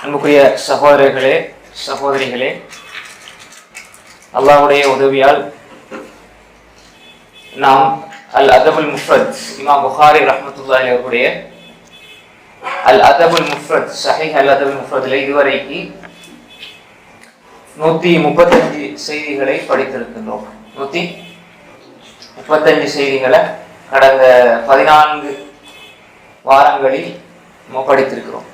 அன்புக்குரிய சகோதரர்களே, சகோதரிகளே, அல்லாஹ்வுடைய உதவியால் நாம் அல் அதபுல் முஃப்ரத், இமாம் புகாரி ரஹ்மத்துல்லாஹி அவர்களுடைய அல் அதபுல் முஃப்ரத், ஸஹீஹ் அல் அதபுல் முஃப்ரத்ல இதுவரைக்கு 135 செய்திகளை படித்திருக்கின்றோம். 135 செய்திகளை கடந்த 14 வாரங்களில் படித்திருக்கிறோம்.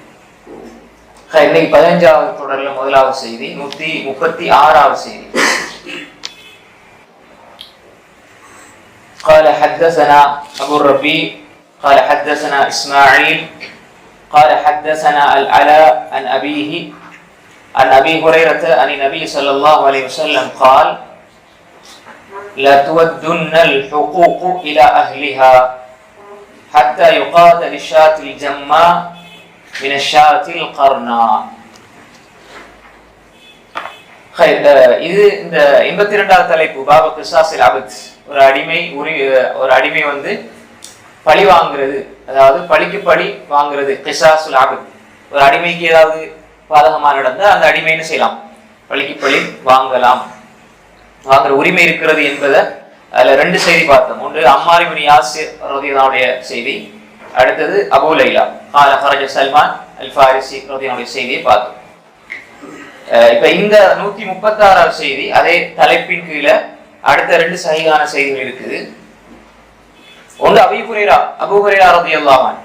இன்னைக்கு 15வது தொடர்ல முதலாவது செய்தி, 136வது செய்தி. قال حدثنا أبو الربيع قال حدثنا إسماعيل قال حدثنا العلاء عن أبيه عن أبي هريرة عن النبي صلى الله عليه وسلم قال لا تودن الحقوق إلى أهلها حتى يقاد للشاة الجماء من الشاة القرناء. இது இந்த 82வது தலைப்பு, பாபு கிசாஸில் அபத். ஒரு அடிமை வந்து பழி வாங்குறது, அதாவது பழிக்கு பழி வாங்குறது, கிசாஸுல் அபத். ஒரு அடிமைக்கு ஏதாவது பாதகமா நடந்தா அந்த அடிமைன்னு செய்யலாம், பழிக்கு பழி வாங்கலாம், வாங்குற உரிமை இருக்கிறது என்பதை அதுல 2 செய்தி பார்த்தோம். ஒன்று அம்மார் இப்னு யாசிர் ரலியல்லாஹு செய்தி, அடுத்தது அபூ லைலா قال خرج سلمان الفارسي ரலியல்லாஹு செய்தியை பார்த்தோம். இப்ப இந்த 136வது செய்தி அதே தலைப்பின் கீழே அடுத்த 2 சஹீஹான செய்திகள் இருக்குது. ஒன்று அபூ ஹுரைரா ரலியல்லாஹு அன்ஹு.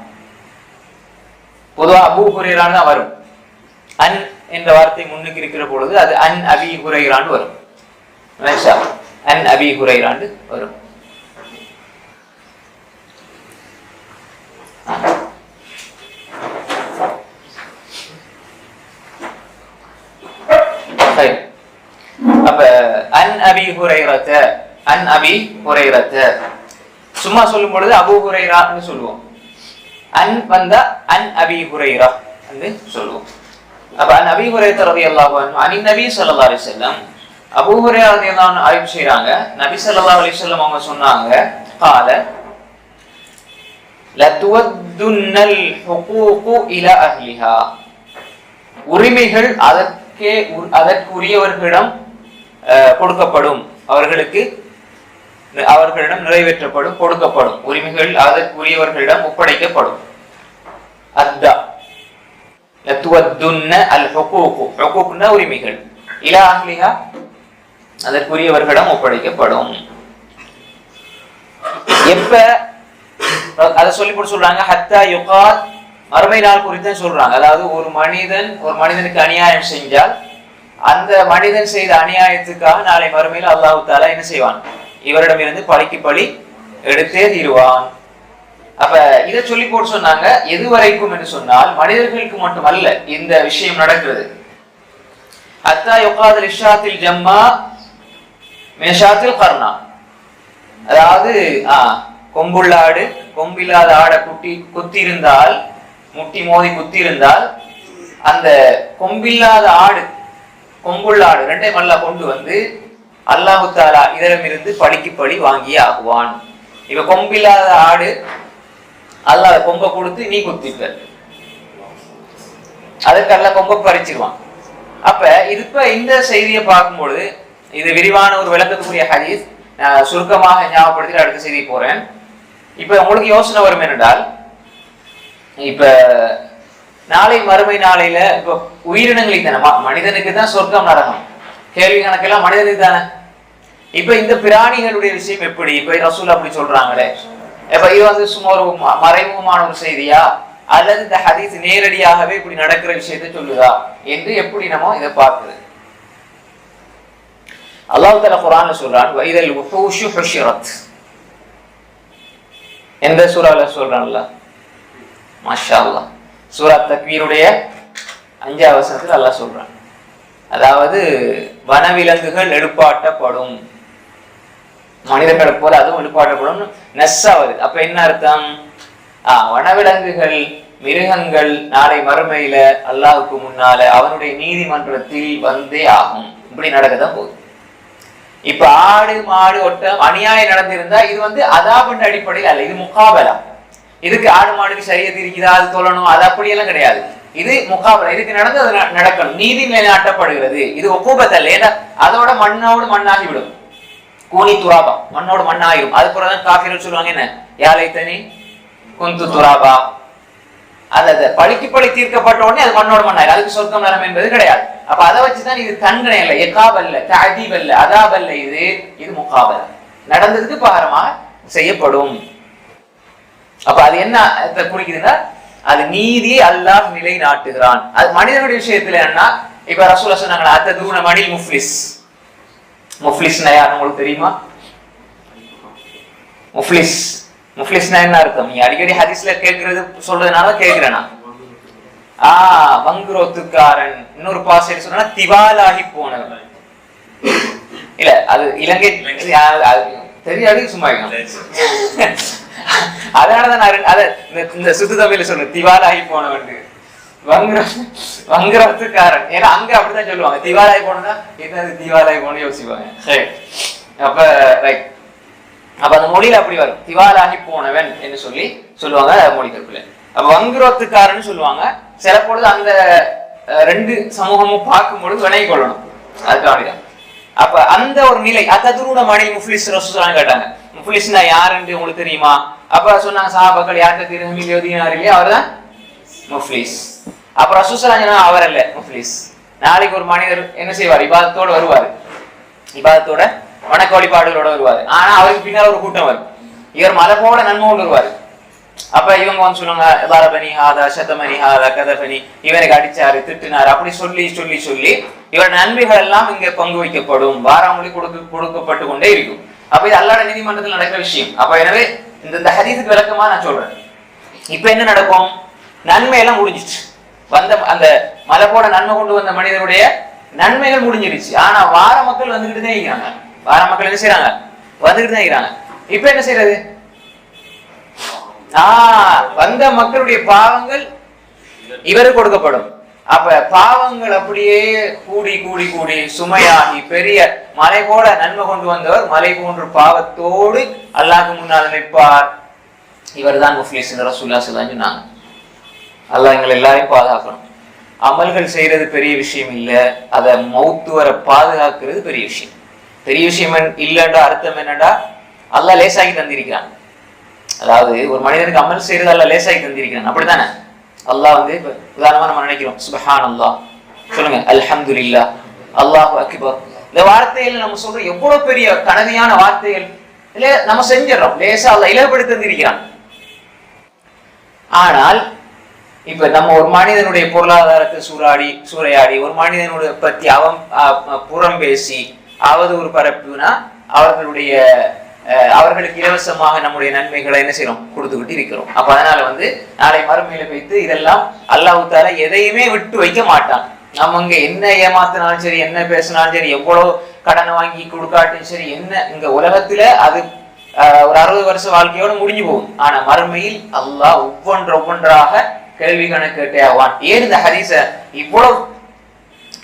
பொதுவா அபூ ஹுரைரான்னு தான் வரும். அன் என்ற வார்த்தை முன்னுக்கு இருக்கிற பொழுது அது அன் அபீ ஹுரைரான்னு வரும். அன் அபீ ஹுரைரான்னு வரும். அப்ப அன் அபீ ஹுரைரத சும்மா சொல்லும் பொழுது அபூ ஹுரைரான்னு சொல்லுவோம். அன் வந்தா அன் அபீ ஹுரைரா என்று சொல்லுவோம். அப்ப அன் அபீ ஹுரைரா ரலியல்லாஹு அன்ஹு அன் நபி ஸல்லல்லாஹு அலைஹி வஸல்லம், அபூ ஹுரைரா ரலியல்லாஹு அன்ஹு ஆய்வு செய்றாங்க. நபி ஸல்லல்லாஹு அலைஹி வஸல்லம் அவங்க சொன்னாங்க, قال لتودن الحقوق الى اهلها. உரிமைகள் அதற்குரியவர்களிடம் கொடுக்கப்படும், அவர்களிடம் நிறைவேற்றப்படும், கொடுக்கப்படும். உரிமைகள் அதற்குரியவர்களிடம் ஒப்படைக்கப்படும். அத்தா லத்துவத்துன்ன அல் ஹுகூக், ஹுகூக்னா உரிமைகள், இலா அஹ்லிஹா அதற்குரியவர்களிடம் ஒப்படைக்கப்படும். எப்ப அதை சொல்லி போட்டு சொல்றாங்க, ஹத்தா யுகாத், மறுமை நாள் குறித்து சொல்றாங்க. அதாவது ஒரு மனிதனுக்கு அநியாயம் செஞ்சால் அந்த மனிதன் செய்த அநியாயத்துக்காக நாளை மறுமையில் அல்லாஹ் தஆலா என்ன செய்வான், இவரிடம் இருந்து பழிக்கு பழி எடுத்தே தீருவான். அப்ப இதை சொல்லி போட்டு சொன்னாங்க. எது வரைக்கும் என்று சொன்னால் மனிதர்களுக்கு மட்டுமல்ல இந்த விஷயம் நடக்கிறது. ஹத்தா யுகாத் லிஷாத்தில் ஜம்மா மின் ஷாத்தில் கர்னா. அதாவது கொம்புள்ளாடு கொம்பில்லாத ஆடை குத்தி இருந்தால், முட்டி மோதி குத்தி இருந்தால், அந்த கொம்பில்லாத ஆடு கொம்புள்ளாடு ரெண்டையும் அல்லா கொண்டு வந்து அல்லாஹு தஆலா இதரமிருந்து பழிக்கு பழி வாங்கியே ஆகுவான். இப்ப கொம்பில்லாத ஆடு அல்லாஹ் கொம்பை கொடுத்து நீ குத்திப்ப, அதுக்கு அல்லாஹ் கொம்பை பறிச்சிருவான். அப்ப இப்ப இந்த செய்தியை பார்க்கும்பொழுது இது விரிவான ஒரு விளக்கத்துக்குரிய ஹதீஸ். சுருக்கமாக ஞாபகப்படுத்தி அடுத்த செய்தி போறேன். இப்ப உங்களுக்கு யோசனை வரும் என்றால், இப்ப நாளை மறுமை நாளையில இப்ப உயிரினங்களுக்கு தானே, மனிதனுக்கு தான் சொர்க்கம் நரகம், கேள்வி கணக்கெல்லாம் மனிதனுக்கு தானே. இப்ப இந்த பிராணிகளுடைய விஷயம் எப்படி? இப்ப ரசூல் அப்படி சொல்றாங்களே, இப்ப இது வந்து சும்மா ஒரு மறைமுகமான ஒரு செய்தியா, அல்லது இந்த ஹதீஸ் நேரடியாகவே இப்படி நடக்கிற விஷயத்தை சொல்லுதா என்று எப்படி நம்ம இதை பார்க்குது? அல்லாஹ் தஆலா குர்ஆன்ல சொல்றான், வைதல் உஹூஷு ஹுஷிரத். எந்த சூரால சொல்றான்ல? மாஷா அல்லாஹ், சூரா தக்வீருடைய 5வது வசனத்தில் அல்லாஹ் சொல்றான், அதாவது வனவிலங்குகள் எழுப்பாட்டப்படும், மனிதர்களை போல அதுவும் எழுப்பாட்டப்படும் நஸ்ஸா வருது. அப்ப என்ன அர்த்தம்? வனவிலங்குகள், மிருகங்கள் நாளை மறுமையில அல்லாஹுக்கு முன்னால அவனுடைய நீதிமன்றத்தில் வந்தே ஆகும். இப்படி நடக்கதான் போகுது. இப்ப ஆடு மாடு ஒட்டம் அநியாயம் நடந்திருந்தா இது வந்து அதாபின் அடிப்படையில் அல்ல, இது முகாபலா. இதுக்கு ஆடு மாடுக்கு சரியத்து இருக்குதா, அது சொல்லணும், அது அப்படியெல்லாம் கிடையாது. இது முகாபலா, இதுக்கு நடந்து அது நடக்கணும், நீதி நிலைநாட்டப்படுகிறது. இது ஒப்புபத் அல்ல, ஏன்னா அதோட மண்ணோடு மண்ணாகிவிடும். கூனி துராபா, மண்ணோடு மண்ணாகிடும். அது போலதான் காஃபிர்கள் சொல்லுவாங்க என்ன, யாலை தனி குந்து துராபா. அது பழிக்கு பழி தீர்க்கப்பட்ட உடனே அது மண்ணோட மண்ணாயிரும், அதுக்கு சொர்க்கம் நரம் என்பது கிடையாது. அப்ப அதை வச்சுதான் இது தண்டனை அல்ல, எகாப் அல்ல, தஅதீப் அல்ல, அதாப் அல்ல, இது முகாபலா, நடந்ததுக்கு பாரமா செய்யப்படும். அப்ப அது என்ன குறிக்குதுன்னா, அது நீதியை அல்லாஹ் நிலை நாட்டுகிறான். அது மனிதனுடைய விஷயத்துல என்னன்னா, இப்ப ரசூலுல்லாஹ் சொன்னாங்க அத்ததுன மணில் முஃப்லிஸ். முஃப்லிஸ்னா யார் உங்களுக்கு தெரியுமா? முஃப்லிஸ், முஃப்லிஸ்னா என்ன அர்த்தம்? நீ அடிக்கடி ஹதீஸ்ல கேட்கறது சொல்றதுனால கேட்கிறேனா, வங்குரோத்துக்காரன். இன்னொரு பாசை சொன்னா திவாலாகி போனவன். இல்ல அது இலங்கை தெரியாது, சும்மா அதனாலதான் இந்த சுத்து தமிழ்ல சொல்றேன், திவாலாகி போனவன், வங்குரோத்துக்காரன். ஏன்னா அங்க அப்படிதான் சொல்லுவாங்க, திவாலாகி போனா என்னது திவாலாகி போன யோசிப்பாங்க. அப்ப ரைட், அப்ப அந்த மொழியில அப்படி வரும், திவாலாகி போனவன் என்று சொல்லி சொல்லுவாங்க மொழி கற்பில. அப்ப வங்குரோத்துக்காரன்னு சொல்லுவாங்க. சில பொழுது அந்த ரெண்டு சமூகமும் பார்க்கும் பொழுது வினை கொள்ளணும், அதுக்காக. அப்ப அந்த ஒரு நிலை, அத்ததுருன மணி முஃப்லிஸ் ரசூலுல்லாஹ் கேட்டாங்க, முஃப்லிஸ்னா யாருன்னு உங்களுக்கு தெரியுமா? அப்ப சொன்னாங்க சஹாபாக்கள், யாருக்கு தெரியும், இல்லையா, அவர்தான் முஃப்லிஸ். அப்ப ரசூலுல்லாஹ் சொன்னாங்க அவர் அல்ல முஃப்லிஸ். நாளைக்கு ஒரு மனிதர் என்ன செய்வார், இபாதத்தோட வருவாரு, இபாதத்தோட வணக்க வழிபாடுகளோட வருவாரு. ஆனா அவருக்கு பின்னால் ஒரு கூட்டம் வரும், இவர் மலை போல நன்மை கொண்டு வருவாரு. அப்ப இவங்க வந்து சொல்லுவாங்க, தரபனி ஹாதா ஷதமனி ஹாதா கதபனி, இவனுக்கு அடிச்சாரு திட்டினாரு, அப்படி சொல்லி சொல்லி சொல்லி இவர் நன்மைகள் எல்லாம் இங்க பங்கு வைக்கப்படும், வாராமொழி கொடுக்கப்பட்டு கொண்டே இருக்கும். அப்ப இது அல்லாஹ்வுடைய நீதிமன்றத்தில் நடக்கிற விஷயம். அப்ப எனவே இந்த ஹதீஸுக்கு விளக்கமா நான் சொல்றேன். இப்ப என்ன நடக்கும், நன்மை எல்லாம் முடிஞ்சிச்சு, வந்த அந்த மலை போல நன்மை கொண்டு வந்த மனிதனுடைய நன்மைகள் முடிஞ்சிருச்சு. ஆனா வார மக்கள் வந்துகிட்டு தான் இருக்கிறாங்க, வார மக்கள் என்ன செய்யறாங்க, வந்துகிட்டு தான் இருக்கிறாங்க. இப்ப என்ன செய்யறது, வந்த மக்களுடைய பாவங்கள் இவருக்கு கொடுக்கப்படும். அப்ப பாவங்கள் அப்படியே கூடி கூடி கூடி சுமையாகி பெரிய மலை போல நன்மை கொண்டு வந்தவர் மலை போன்ற பாவத்தோடு அல்லாஹ்வுக்கு முன்னால் நிற்பார். இவர் தான் முஃப்லிஸ் ரசூலுல்லாஹ் ஸல்லல்லாஹு அலைஹி வஸல்லம் சொன்னாங்க. அல்லாஹ் எங்களை எல்லாரையும் பாதுகாக்கணும். அமல்கள் செய்யறது பெரிய விஷயம் இல்ல, அதை மௌத்து வர பாதுகாக்கிறது பெரிய விஷயம். பெரிய விஷயம் இல்லைன்ற அர்த்தம் என்னடா, அல்லாஹ் லேசாகி தந்திருக்கிறான். அதாவது ஒரு மனிதனுக்கு அமல் செய்யறது அல்லாஹ் லேசாகி தந்திருக்கிறான், அப்படித்தானே? அல்லாஹ் வந்து உதாரணமா நம்ம நினைக்கிறோம், சுப்ஹானல்லாஹ் சொல்லுங்க, அல்ஹம்துலில்லாஹ், அல்லாஹு அக்பர். இந்த வார்த்தைகள் நம்ம சொல்றோம், எவ்வளவு பெரிய கனதியான வார்த்தைகள் இல்ல, நம்ம செஞ்சிடறோம், லேசா அல்லாஹ் இலகுபடுத்தி தந்திருக்கிறான். ஆனால் இப்ப நம்ம ஒரு மனிதனுடைய பொருளாதாரத்தை சூறையாடி ஒரு மனிதனுடைய பத்தி அவன் புறம் பேசி அவதூறு பரப்புனா அவர்களுக்கு இலவசமாக நம்முடைய நன்மைகளை என்ன செய்யறோம், கொடுத்துக்கிட்டு இருக்கிறோம். அப்ப அதனால வந்து நாளை மறுமையில வைத்து இதெல்லாம் அல்லாஹ் தஆலா எதையுமே விட்டு வைக்க மாட்டான். நம்ம இங்க என்ன ஏமாத்தினாலும் சரி, என்ன பேசினாலும் சரி, எவ்வளவு கடனை வாங்கி கொடுக்காட்டும் சரி, என்ன இங்க உலகத்துல அது ஒரு 60 வருஷ வாழ்க்கையோட முடிஞ்சு போகும். ஆனா மறுமையில் அல்லாஹ் ஒவ்வொன்றாக கேள்வி கணக்கு கேட்டே ஆவான். ஏன் இந்த ஹதீஸ இவ்வளவு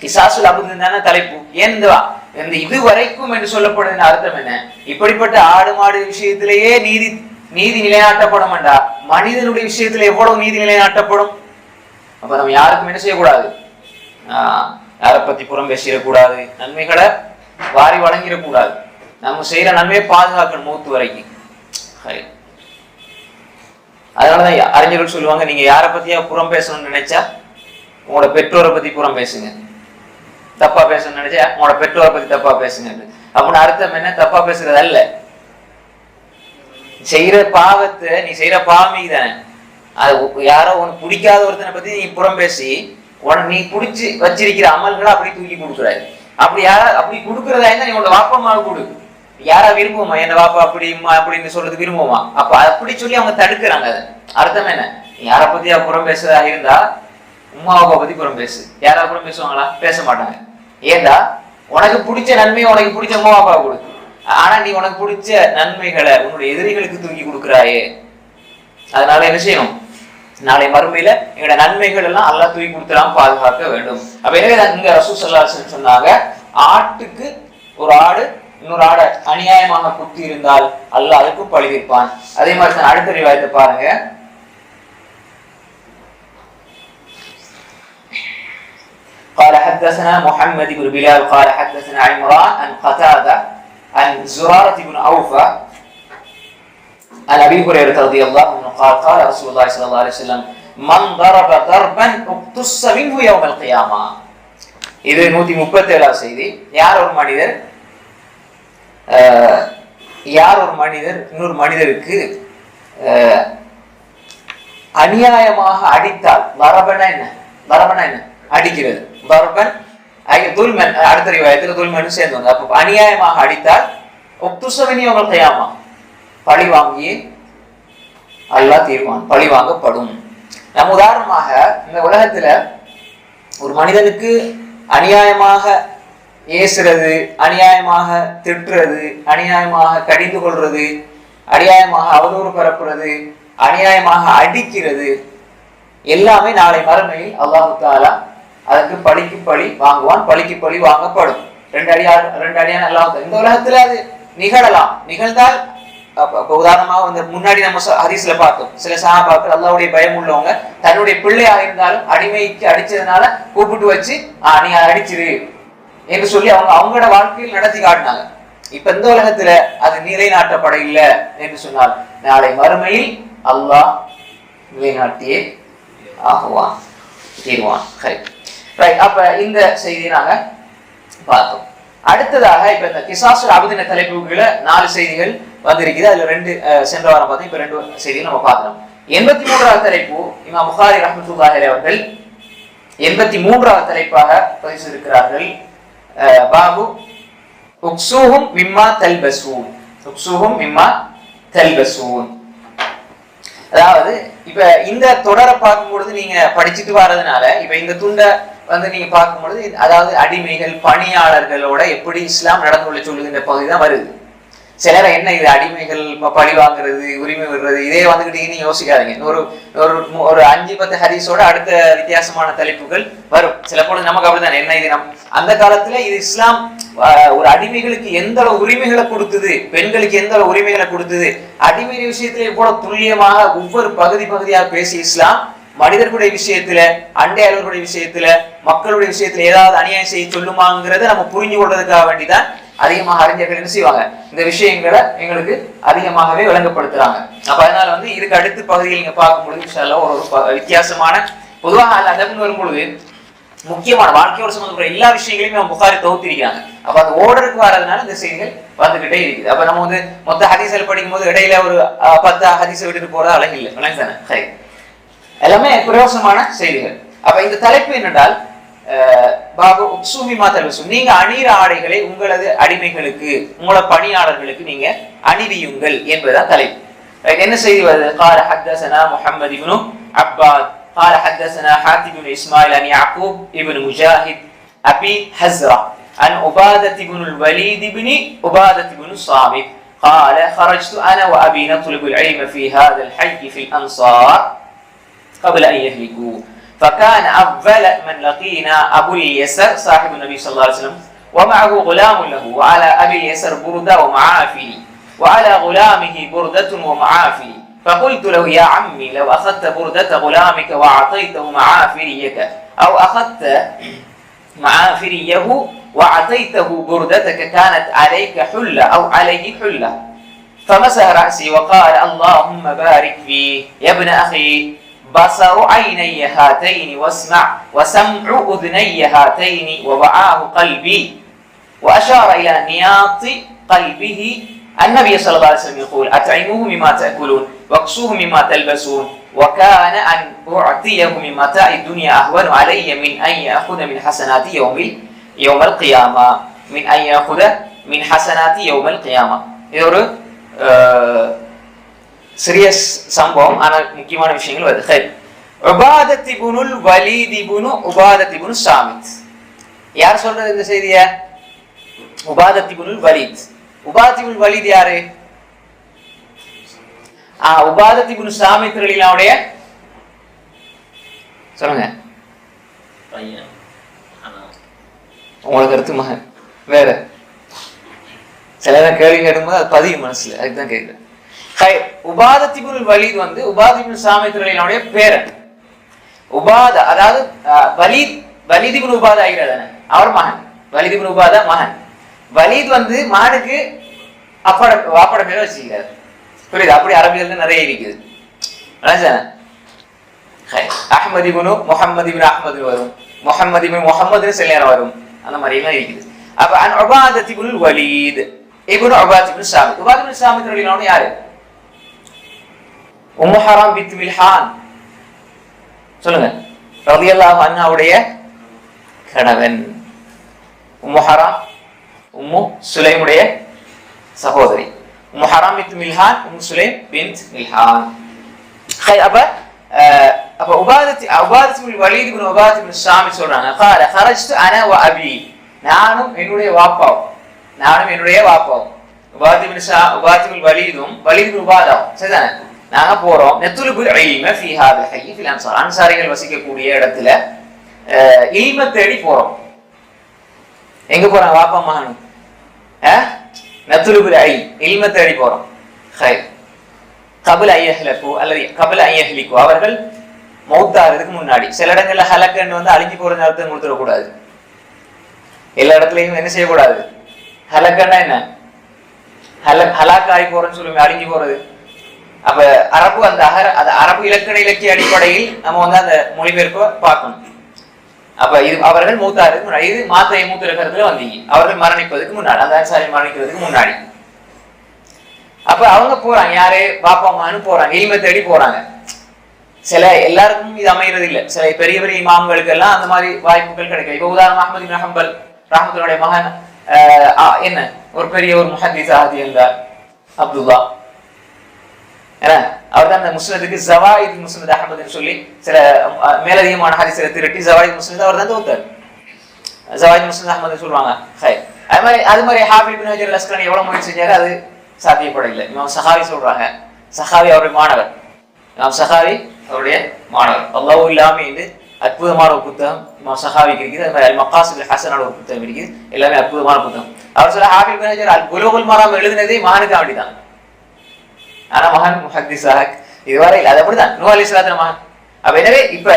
கிசாசுல் அபுத் தானே தலைப்பு, ஏன் இந்த இது வரைக்கும் என்று சொல்லப்படுதுன்னு அர்த்தம் என்ன? இப்படிப்பட்ட ஆடு மாடு விஷயத்திலேயே நீதி நிலைநாட்டப்படும் என்றா, மனிதனுடைய விஷயத்துல எவ்வளவு நீதி நிலைநாட்டப்படும்? அப்ப நம்ம யாருக்கும் என்ன செய்யக்கூடாது, யாரை பத்தி புறம் பேசிடக்கூடாது, நன்மைகளை வாரி வழங்கிடக்கூடாது, நம்ம செய்யற நன்மையை பாதுகாக்கணும் மூத்து வரைக்கும். அதனாலதான் அறிஞர்கள் சொல்லுவாங்க, நீங்க யாரை பத்தியா புறம் பேசணும்னு நினைச்சா உங்களோட பெற்றோரை பத்தி புறம் பேசுங்க, தப்பா பேசணும்னு நினைச்சா உங்களோட பெற்றோரை பத்தி தப்பா பேசுங்க. அப்படின்னு அர்த்தம் என்ன, தப்பா பேசுறது அல்ல, செய்யற பாவத்தை நீ செய்யற பாவமே தானே. அது யாரோ உனக்கு பிடிக்காத ஒருத்தனை பத்தி நீ புறம் பேசி நீ பிடிச்சி வச்சிருக்கிற அமல்களை அப்படி தூக்கி கொடுக்குறாரு. அப்படி கொடுக்கறதா இருந்தா நீ உன்னோட வாப்பம்மாவை கொடு. யாரா விரும்புவோமா என்ன வாப்பா அப்படின்னு சொல்றது விரும்புவோமா? அப்ப அப்படி சொல்லி அவங்க தடுக்கிறாங்க. அது அர்த்தம் என்ன, நீ யாரை பத்தியா புறம் பேசுறதா இருந்தா உமாவை பத்தி புறம் பேசு. யாராவது புறம் பேசுவாங்களா? பேச மாட்டாங்க. ஏண்டா உனக்கு பிடிச்ச நன்மையை உனக்கு பிடிச்ச அம்மா அப்பாவை கொடு. ஆனா நீ உனக்கு பிடிச்ச நன்மைகளை உன்னுடைய எதிரிகளுக்கு தூக்கி கொடுக்குறாயே. அதனால என்ன செய்யணும், நாளை மறுமையில எங்களோட நன்மைகள் எல்லாம் அல்லாஹ் தூக்கி கொடுத்துலாம் பாதுகாக்க வேண்டும். அப்ப எனவே இங்க ரசூல் ஸல்லல்லாஹு அலைஹி வஸல்லம் சொன்னாங்க, ஆட்டுக்கு ஒரு ஆடு இன்னொரு ஆடை அநியாயமாக குத்தி இருந்தால் அல்லாஹ் அதுக்கும் பழி வைப்பான். அதே மாதிரி தான் அடுத்த ரிவாயத்தை பாருங்க. قال حدثنا محمد بن بلال قال حدثنا عمران عن قتادة عن زرارة بن أوفى عن أبي هريرة رضي الله عنه قال قال رسول الله صلى الله عليه وسلم من ضرب ضربا اقتص منه يوم القيامة. இது 137 செய்தி. யார் ஒரு மனிதர் இன்னொரு மனிதருக்கு அநியாயமாக அடித்தால், வரபன என்ன அடிக்கிறது, வரபன் துல்மன், அடுத்த ரிவாயத்தில் துல்மன் சேர்ந்து வந்து, அப்ப அநியாயமாக அடித்தால் ஒப்துசவினியவர்கள் கையாமா, பழி வாங்கியே அல்லாஹ் தீர்வான், பழி வாங்கப்படும். நம்ம உதாரணமாக இந்த உலகத்துல ஒரு மனிதனுக்கு அநியாயமாக ஏசுறது, அநியாயமாக திட்டுறது, அநியாயமாக கடிந்து கொள்றது, அநியாயமாக அவதூறு பரப்புறது, அநியாயமாக அடிக்கிறது, எல்லாமே நாளை மறுமையில் அல்லாஹு தாலா அதுக்கு பழிக்கு பழி வாங்குவான், பழிக்கு பழி வாங்கப்படும். ரெண்டு அடியான அல்லாஹ் இந்த உலகத்துல அது நிகழலாம், நிகழ்ந்தால் உதாரணமாக வந்து முன்னாடி நம்ம ஹதீஸ்ல பார்த்தோம், சில சஹாபாக்கள் அல்லாஹ்வுடைய பயம் உள்ளவங்க தன்னுடைய பிள்ளையா இருந்தாலும் அடிமைக்கு அடிச்சதுனால கூப்பிட்டு வச்சு நீ அடிச்சிரு என்று சொல்லி அவங்களோட வாழ்க்கையில் நடத்தி காட்டினாங்க. இப்ப இந்த உலகத்துல அது நிலைநாட்டப்பட இல்லை என்று சொன்னால் நாளை மறுமையில் அல்லாஹ் நிலைநாட்டியே ஆகுவான், தீர்வான். அப்ப இந்த செய்தியை நாங்க பார்த்தோம். அடுத்ததாக இப்ப இந்த கிசாசுல் அபதின தலைப்புகளை 4 செய்திகள் வந்திருக்குது. அதுல 2 சென்ற வாரம் பார்த்தோம், இப்ப 2 செய்திகள் நம்ம பார்க்கலாம். 83வது தலைப்பு இமாம் புகாரி ரஹ்மத்துல்லாஹி அலைஹி அவர்கள் 83வது தலைப்பாக பதிவு இருக்கிறார்கள். பாபு உக்ஸூஹும் மிம்மா தல்பஸூன், உக்ஸூஹும் மிம்மா தல்பஸூன். அதாவது இப்ப இந்த தொடரை பார்க்கும் பொழுது நீங்க படிச்சுட்டு வர்றதுனால இப்ப இந்த துண்டை வந்து நீங்க பார்க்கும் பொழுது அதாவது அடிமைகள் பணியாளர்களோட எப்படி இஸ்லாம் நடந்து கொள்ள சொல்லுகின்ற பகுதி தான் வருது. சிலர் என்ன இது அடிமைகள் பழி வாங்குறது, உரிமை விடுறது, இதே வந்துகிட்டீங்கன்னு யோசிக்காதீங்க. ஒரு 5-10 ஹதீஸோட அடுத்த வித்தியாசமான தலைப்புகள் வரும். சில பொழுது நமக்கு அப்படிதான் என்ன இது அந்த காலத்துல இது இஸ்லாம் ஒரு அடிமைகளுக்கு எந்த அளவு உரிமைகளை கொடுத்தது, பெண்களுக்கு எந்த அளவு உரிமைகளை கொடுத்தது, அடிமை விஷயத்திலே கூட துல்லியமாக ஒவ்வொரு பகுதியாக பேசி இஸ்லாம் மனிதர்களுடைய விஷயத்துல, அண்டையாளர்களுடைய விஷயத்துல, மக்களுடைய விஷயத்துல ஏதாவது அநியாயம் செய்ய சொல்லுமாங்கிறத நம்ம புரிஞ்சு கொள்றதுக்காக வேண்டிதான் அதிகமாக அறிஞர்கள் என்ன செய்வாங்க, இந்த விஷயங்களை எங்களுக்கு அதிகமாகவே விளங்கப்படுத்துறாங்க. அப்ப அதனால வந்து இதுக்கு அடுத்த பகுதியில் நீங்க பார்க்கும்பொழுது ஒரு வித்தியாசமான பொதுவாக அதற்கு வரும்பொழுது முக்கியமான வாழ்க்கையோட சம்பந்தப்பட்ட எல்லா விஷயங்களையும் நம்ம புகாரி தொகுத்திருக்காங்க. அப்ப அந்த ஓர்டருக்கு வர்றதுனால இந்த செய்திகள் வந்துகிட்டே இருக்குது. அப்ப நம்ம வந்து மொத்த ஹதீஸ்கள் படிக்கும் போது இடையில ஒரு 10 ஹதீஸை விட்டுட்டு போறது அழகு இல்லை, விளங்குதானே? எல்லாமே பிரயோசனமான செய்திகள். அப்ப இந்த தலைப்பு என்னென்றால் பாபு உக்ஸூஹும் தல்பஸூன், நீங்க அணிகிற ஆடைகளை உங்களது அடிமைகளுக்கு, உங்களோட பணியாளர்களுக்கு நீங்க அணிவியுங்கள் என்பதுதான் தலைப்பு. என்ன செய்தி வருது? قال حدثنا محمد بن عباد قال حدثنا حاتم بن اسماعيل عن يعقوب ابن مجاهد ابي حزرة عن عبادة بن الوليد بن عبادة بن الصامت قال خرجت انا وابي نطلب العلم في هذا الحي في الانصار قبل ان يهلكوا فكان أول من لقينا أبو اليسر صاحب النبي صلى الله عليه وسلم ومعه غلام له وعلى أبي اليسر بردة ومعافي وعلى غلامه بردة ومعافي فقلت له يا عمي لو أخذت بردة غلامك وأعطيته معافريك أو أخذت معافريه وأعطيته بردتك كانت عليك حلة أو عليه حلة فمسح رأسي وقال اللهم بارك فيه يا ابن أخي بصر عيني هاتين وسمع أذني هاتين ووعاه قلبي وأشار إلى نياط قلبه. النبي صلى الله عليه وسلم يقول أطعموه مما تأكلون واكسوه مما تلبسون وكان أن أعطيه من متاع الدنيا أهون علي من أن يأخذ من حسنات يوم القيامة من أن يأخذ من حسنات يوم القيامة. இது ஒரு சீரியஸ் சம்பவம், ஆனால் முக்கியமான விஷயங்கள் வருது. உபாதத் இப்னுல் வலீத் இப்னு உபாதத் இப்னு சாமித். யார் சொல்றது இந்த செய்திய? உபாதத் இப்னுல் வலீத். உபாதத் இப்னுல் வலீத் யாரு? உபாதத் இப்னு சாமித் ரலியல்லாஹுடைய சொல்லுங்க, உங்களுக்கு அடுத்து மகன் வேற சில கேள்வி கேட்கும்போது அது பதிவு மனசுல, அதுக்குதான் கேட்கிறேன். உபாதத் இப்னுல் வலீத் வந்து உபாதத் இப்னு சாமித் ரலியல்லாஹுடைய பேரன். உபாத அதாவது வலீத் வலீத் இப்னு உபாதா ஆகிறாதானே, அவர் மகன். வலீத் இப்னு உபாதா மகன். வலீத் வந்து மகனுக்கு வாப்பட பேரை வச்சுக்கிறார். புரியுது? அப்படி அரபியல் நிறைய இருக்குது. அஹ்மது இப்னு முஹம்மது இப்னு அஹ்மது வரும், முஹம்மது இப்னு முஹம்மதுன்னு சில நேரம் வரும், அந்த மாதிரி எல்லாம் இருக்குது. அப்ப அன் உபாதத் இப்னுல் வலீத் இப்னு உபாத் இப்னு சாமித். உபாத் இப்னு சாமித் ரலியல்லாஹு அன்ஹு யாரு? உம்மு ஹராம் பின்த் மில்ஹான் சொல்லுங்க, ரலியல்லாஹு அன்ஹாவுடைய கணவன். உம்மு ஹராம் உம்மு சுலைமுடைய சகோதரி. உம்மு ஹராம் பின்த் மில்ஹான், உம்மு சுலைம் பின்த் மில்ஹான். அப்ப உபாதத் இப்னு வலீத் இப்னு உபாத் இப்னு சாமித் சொல்றாங்க, قال خرجت انا وابي, நானும் என்னுடைய வாப்பாவும் உபாத் இப்னு வலீதும் வலீத் இப்னு உபாதாவும் சரிதானே, நாங்க போறோம். நத்துலுபுல் இல்ம ஃபீ ஹாதில் ஹய்ய் ஃபில் அன்சார், அன்சாரிகள் வசிக்கக்கூடிய இடத்துல இல்ம தேடி போறோம். எங்க போறாங்க? வாப்பா மகனும் நத்துலுபுல் இல்ம தேடி போறோம். ஹைர் கபுல் ஐயஹ்லகு அல்லது கபுல் ஐயஹ்லிகு, அவர்கள் மௌத்தாகிறதுக்கு முன்னாடி. சில இடங்கள்ல ஹலக்கன்னு வந்து அழிஞ்சு போறது அர்த்தம் கொடுத்துடக்கூடாது. எல்லா இடத்துலயும் என்ன செய்யக்கூடாது? ஹலக்கன்னா என்ன? ஹலாக் ஆகி போறேன்னு சொல்லுங்க, அழிஞ்சு போறது. அப்ப அரபு அந்த அரபு இலக்கண இலக்கிய அடிப்படையில் நம்ம வந்து அந்த மொழிபெயர்ப்பை பார்க்கணும். அப்ப இது அவர்கள் மூத்தாருக்கு முன்னாடி, இது மாத்தையை மூத்திருக்கிறதுல வந்தீங்க, அவர்கள் மரணிப்பதுக்கு முன்னாடி, அந்த அன்சாரி மரணிக்கிறதுக்கு முன்னாடி. அப்ப அவங்க போறாங்க, யாரு? பாப்பா மகனு போறாங்க, இல்ம தேடி போறாங்க. சில எல்லாருக்கும் இது அமைகிறது இல்லை, சில பெரிய பெரிய இமாம்களுக்கு எல்லாம் அந்த மாதிரி வாய்ப்புகள் கிடைக்கும். இப்ப உதாரணம் அஹ்மது இப்னு ஹம்பல் ரஹ்மத்துல்லாஹி மகன் என்ன ஒரு பெரிய ஒரு முஹத்திஸ் ஆதி என்றார் அப்துல்லா. அவர் தான் அந்த முஸ்னதுக்கு ஜவாயித் முஸ்னத் அஹ்மதுன்னு சொல்லி சில மேலதிகமான ஹதீஸை திரட்டி ஜவாயித் முஸ்னத் அவர் தான் தோத்தார். ஜவாயித் முஸ்னத் அஹ்மதுன்னு சொல்லுவாங்க. அது மாதிரி ஹாஃபிஸ் இப்னு ஹஜர் அல் அஸ்கலானி எவ்வளவு முயற்சி செஞ்சாரு, அது சாத்தியப்படவில்லை. இமாம் சஹாவி சொல்றாங்க, சஹாவி அவருடைய மாணவர், இமாம் சஹாவி அவருடைய மாணவர். அல்லாஹு இல்லாமி என்று அற்புதமான ஒரு புத்தகம் இமாம் சஹாவிக்கு இருக்குது. அது மாதிரி அல் மக்காசித் அல் ஹஸனான ஒரு புத்தகம் இருக்குது. எல்லாமே அற்புதமான புத்தகம். அவர் சொல்ல ஹாஃபிஸ் இப்னு ஹஜர் அல் புலூகுல் மராம் எழுதினதே மகனுக்கு அப்படிதான். ஆனா மகன் முஹத்திஸாக இதுவரை இல்லை. அது அப்படிதான் நூஹ் அலைஹிஸ்ஸலாம் மகன். அப்ப எனவே இப்ப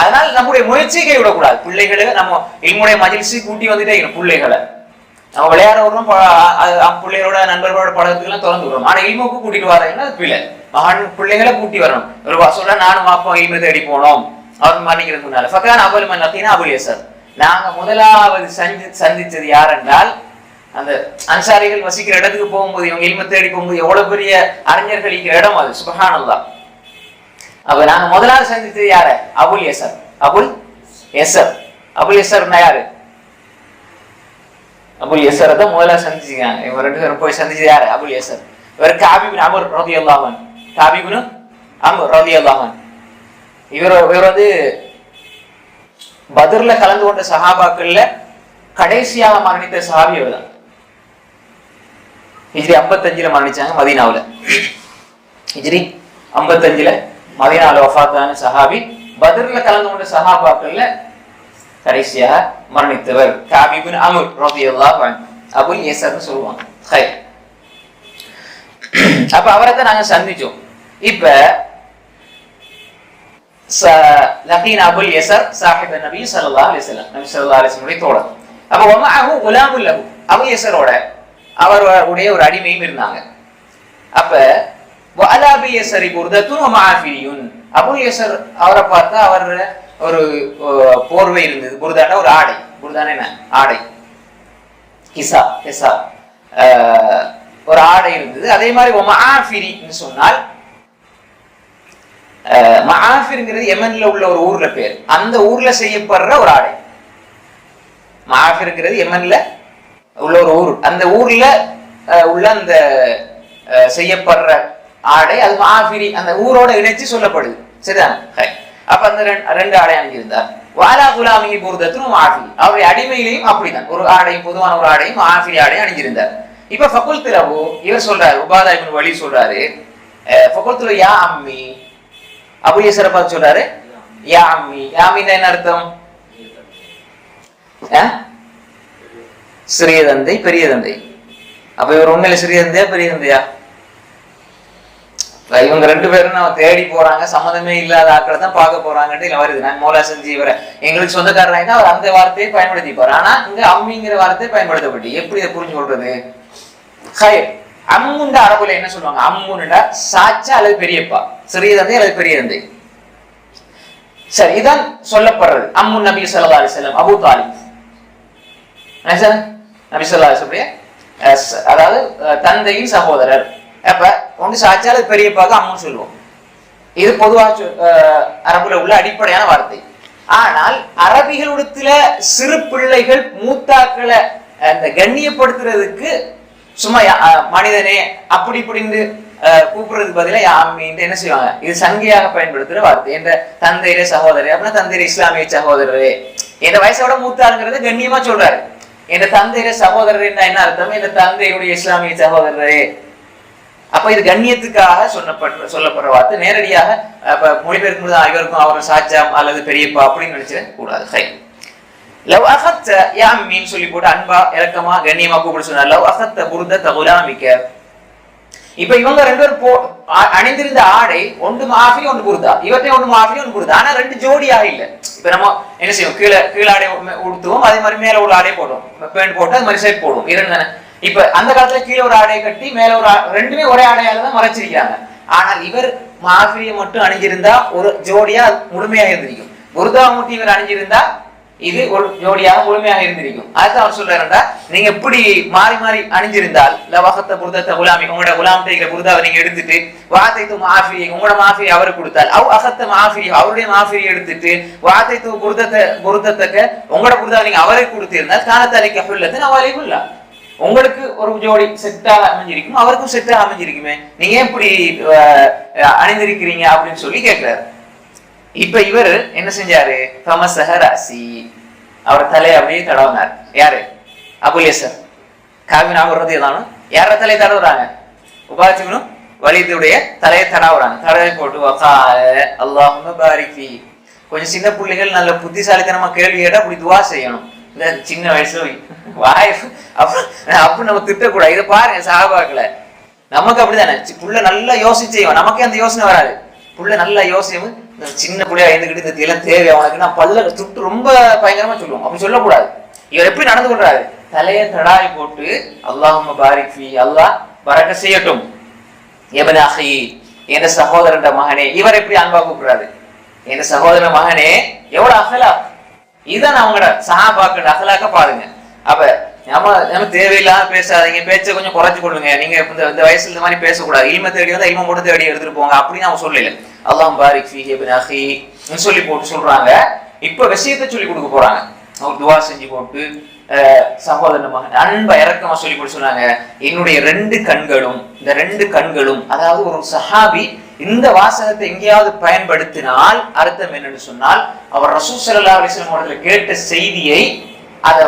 அதனால நம்முடைய முயற்சியை கைவிடக்கூடாது. பிள்ளைகளை நம்ம இல்முடைய மஜ்லிஸு கூட்டி வந்துட்டே இருக்கணும். பிள்ளைகளை நம்ம விளையாட விடுறோம், பிள்ளைகளோட நண்பர்களோட பழகத்துக்கெல்லாம் திறந்து விடுறோம். ஆனா இல்முக்கு கூட்டிட்டு வராங்கன்னா அது பிள்ளை மகன் பிள்ளைகளை கூட்டி வரணும். ஒரு சொல்ற நானும் வாப்போம் இல்மு தேடி போனோம் அவர் மரணிக்கிறதுக்கு முன்னால. ஃபகான் அபுல் மன் லக்கீனா அபுல் யஸர், நாங்க முதலாவது சந்திச்சது யார் என்றால் அந்த அன்சாரிகள் வசிக்கிற இடத்துக்கு போகும்போது, இவங்க இல்ம தேடி போகும்போது எவ்வளவு பெரிய அறிஞர்கள் இருக்கிற இடம் அது, சுப்ஹானல்லாஹ். அப்ப நாங்க முதலாவது சந்திச்சது யாரு? அபுல் யஸர். அபுல் யஸர்னா யாரு? அபுல் யஸர் தான் முதலாவது சந்திச்சுக்காங்க. இவங்க ரெண்டு பேரும் போய் சந்திச்சது யாரு? அபுல் யஸர். இவர் காபி இப்னு அம்ர் ரலியல்லாஹு அன்ஹு. காபி இப்னு அம்ர் ரலியல்லாஹு அன்ஹு இவர் வந்து பத்ர்ல கலந்து கொண்ட சஹாபாக்கள்ல கடைசியாக மரணித்த சஹாபி அவர் தான். ஹிஜ்ரி 55ல மரணிச்சாங்க மதீனாவுல. ஹிஜ்ரி 55ல மதீனாவுல வஃபாத்தான சஹாபி, பத்ர்ல கலந்து கொண்ட சஹாபாக்கள்ல கடைசியாக மரணித்தவர் காபி இப்னு அம்ர் ரலியல்லாஹு அன்ஹு. அபுல் யஸர்னு சொல்லுவாங்க. ஹைர். அப்ப அவரை தான் நாங்க சந்திச்சோம். இப்ப லகீனா அபுல் யஸர் சாஹிப் நபி ஸல்லல்லாஹு அலைஹி வஸல்லம், நபி ஸல்லல்லாஹு அலைஹி வஸல்லம் தோழர். அப்ப வமஅஹு குலாமுல் லஹு, அபுல் யஸரோட அவருடைய ஒரு அடிமையும் இருந்தாங்க. அப்ப வஅலா அபுல் யஸரி புர்தத்துன் வமஆஃபியுன், அபுல் யஸர் அவரை பார்த்தா அவர் ஒரு போர்வை இருந்தது. புர்தான ஒரு ஆடை, புர்தான என்ன ஆடை, கிசா ஒரு ஆடை இருந்தது. அதே மாதிரி வமஆஃபிரி என்று சொன்னால், மஆஃபிர்ங்கிறது யமன்ல உள்ள ஒரு ஊர்ல பேர், அந்த ஊர்ல செய்யப்படுற ஒரு ஆடை. மஆஃபிர்ங்கிறது யமன்ல உள்ள ஒரு ஊர், அந்த ஊர்ல உள்ள அந்த செய்யப்படுற ஆடை அது மஆஃபிரி, அந்த ஊரோட இணைச்சு சொல்லப்படுது. சரிதான்? அப்ப அந்த ரெண்டு ஆடை அணிஞ்சிருந்தார். வாலா குலாமி புர்தத்துன் மஆஃபிரி, அவருடைய அடிமையிலையும் அப்படிதான் ஒரு ஆடையும், பொதுவான ஒரு ஆடையும் மஆஃபிரி ஆடையும் அணிஞ்சிருந்தார். இப்ப ஃபகுல்து லஹு, இவர் சொல்றாரு, உபாதா இப்னு வலீத் சொல்றாரு, ஃபகுல்து லஹு யா அம்மி, அபுல் யஸர் பார்த்து சொல்றாரு யா அம்மி. யா அம்மின்னா என்ன அர்த்தம்? சிறிய தந்தை பெரிய தந்தை. அப்ப இவர் உண்மையில சிறிய தந்தையா பெரிய தந்தையா? இவங்க 2 பேரும் நம்ம தேடி போறாங்க, சம்மந்தமே இல்லாத ஆட்களை தான் பார்க்க போறாங்கன்னு இல்ல வருது. நான் மௌலா செஞ்சு இவரை எங்களுக்கு சொந்தக்காரனா அவர் அந்த வார்த்தையை பயன்படுத்திப்பார். ஆனா இங்க அம்மிங்கிற வார்த்தை பயன்படுத்தப்பட்டு எப்படி இதை புரிஞ்சு கொள்றது? அம்முண்ட அரபுல என்ன சொல்லுவாங்க? அம்முண்டா சாச்சா அல்லது பெரியப்பா, சிறிய தந்தை அல்லது பெரிய தந்தை. சரி, இதான் சொல்லப்படுறது. அம்மு நபி ஸல்லல்லாஹு அலைஹி வஸல்லம் அபூ தாலிப், நபி ஸல்லல்லாஹு அலைஹி வஸல்லம் அதாவது தந்தையின் சகோதரர். அப்ப ஒன்று சாச்சா அல்லது பெரியப்பாக அம்முன்னு சொல்லுவோம். இது பொதுவாக அரபுல உள்ள அடிப்படையான வார்த்தை. ஆனால் அரபிகளிடத்துல சிறு பிள்ளைகள் மூத்தாக்களை அந்த கண்ணியப்படுத்துறதுக்கு சும்மா மனிதனே அப்படி இப்படின்னு கூப்பிடுறதுக்கு பதிலாக அம்மின்னு என்ன செய்வாங்க? இது சங்கையாக பயன்படுத்துற வார்த்தை. என்ற தந்தையிலே சகோதரர் அப்படின்னா தந்தையில இஸ்லாமிய சகோதரரே, என்ற வயசோட மூத்தாளுங்கிறத கண்ணியமா சொல்றாரு. என்ற தந்தையில சகோதரர் என்ன அர்த்தம்? என்ற தந்தையுடைய இஸ்லாமிய சகோதரரே. அப்ப இது கண்ணியத்துக்காக சொல்லப்படுற வார்த்தை. நேரடியாக மொழிபெயர்க்கும் போது இவருக்கும் அவர் சாச்சாம் அல்லது பெரியப்பா அப்படின்னு நினைச்சிட கூடாது. லவ் அகத்த யா அம்மின்னு சொல்லி போட்டு அன்பா இறக்கமா கண்ணியமா கூப்பிட சொன்னார். லவ் அகத்த புர்தத குலாமிக்க. இப்ப இவங்க 2 பேரும் அணிந்திருந்த ஆடை ஒன்று மாஃபி ஒன்று புர்தா. இவற்றை ஒன்று மாஃபி ஒன்று புர்தா. ஆனா 2 ஜோடியாக இல்ல. இப்ப நம்ம என்ன செய்வோம்? கீழாடை உடுத்துவோம், அதே மாதிரி மேல ஒரு ஆடை போடுவோம், பேண்ட் போட்டு அது மாதிரி சைட் போடுவோம். 2 தானே. இப்ப அந்த காலத்துல கீழே ஒரு ஆடையை கட்டி மேல ஒரு 2மே ஒரே ஆடையால தான் மறைச்சிருக்காங்க. ஆனால் இவர் மாஃபியை மட்டும் அணிஞ்சிருந்தா ஒரு ஜோடியா முழுமையாக இருந்திருக்கும். புர்தா மட்டும் இவர் அணிஞ்சிருந்தா இது ஒரு ஜோடியாக முழுமையாக இருந்திருக்கும். அதுதான் அவர் சொல்றாருண்டா, நீங்க எப்படி மாறி மாறி அணிஞ்சிருந்தால் லவகத்த புர்தத்த குலாமி, உங்களோட குலாம் தைக்கிற புர்தாவை நீங்க எடுத்துட்டு வாத்தைத்து மாஃபி உங்களோட மாஃபி அவருக்கு கொடுத்தால் அவ் அகத்த மாஃபி அவருடைய மாஃபியை எடுத்துட்டு வாத்தைத்து புர்தத்தக்க உங்களோட புர்தாவை நீங்க அவருக்கு கொடுத்திருந்தால் காலத்தலைக்க ஃபுல்லத்து நவாலிகுல்லா, உங்களுக்கு ஒரு ஜோடி செட்டாக அமைஞ்சிருக்கும், அவருக்கும் செட்டாக அமைஞ்சிருக்குமே, நீங்க எப்படி அணிந்திருக்கிறீங்க அப்படின்னு சொல்லி கேட்கிறாரு. இப்ப இவர் என்ன செஞ்சாரு? அவர் தலையை அப்படியே தடவினார். யாரு? அபுல் யஸர் காவினாகிறது தானும் யார தலையை தடவுறாங்க? உபாச்சிக்கணும் வலிதுடைய தலையை தடவுறாங்க. தடவை போட்டு அல்லாஹும்ம பாரிக் ஃபீ. கொஞ்சம் சின்ன பிள்ளைகள் நல்ல புத்திசாலித்தனமா கேள்வி கேட்டா அப்படி துவா செய்யணும். இந்த சின்ன வயசுல வாய் அப்ப நம்ம திட்டக்கூடாது. இதை பாருங்க சஹாபாக்களை, நமக்கு அப்படித்தானே புள்ள நல்லா யோசிச்சு செய்வோம், நமக்கே அந்த யோசனை வராது. புள்ள நல்லா யோசிக்கும், சின்ன புள்ளையா எழுந்துக்கிட்டு இந்த எல்லாம் தேவை அவனுக்கு நான் பல்ல துட்டு ரொம்ப பயங்கரமா சொல்லுவோம். அப்படி சொல்லக்கூடாது. இவர் எப்படி நடந்து கொள்றாரு? தலையை தடாவி போட்டு அல்லாஹும்ம பாரிக் ஃபீ, அல்லாஹ் பரக்க செய்யட்டும் இப்ன அஹி, என்ற சகோதரன் மகனே. இவர் எப்படி அன்பா கூப்பிடுறாரு? என்ற சகோதரன் மகனே. எவ்வளவு அகலாக்! இதுதான் அவங்களோட சஹாபாக்கள் அகலாக்க பாருங்க. அப்ப நம்ம தேவையில்லாம பேசாதீங்க, பேச்சை கொஞ்சம் குறைச்சு கொள்ளுங்க. நீங்க இந்த வயசுல இந்த மாதிரி பேசக்கூடாது. இல்ம தேடி வந்தா இல்ம மட்டும் தேடி எடுத்துட்டு போங்க அப்படின்னு அவங்க சொல்லல. அல்லாஹ் பாரிக் ஃபீஹி இப்ன அஹி சொல்லி போட்டு சொல்றாங்க. இப்ப விஷயத்தை சொல்லி கொடுக்க போறாங்க. அவர் துவா செஞ்சு போட்டு சகோதரன் மகன் அன்பா இறக்கமா சொல்லி போட்டு சொன்னாங்க, என்னுடைய 2 கண்களும், இந்த 2 கண்களும், அதாவது ஒரு சஹாபி இந்த வாசகத்தை எங்கேயாவது பயன்படுத்தினால் அர்த்தம் என்னன்னு சொன்னால், அவர் ரசூல் ஸல்லல்லாஹு அலைஹி வஸல்லம் அவர்கள் கேட்ட செய்தியை அதை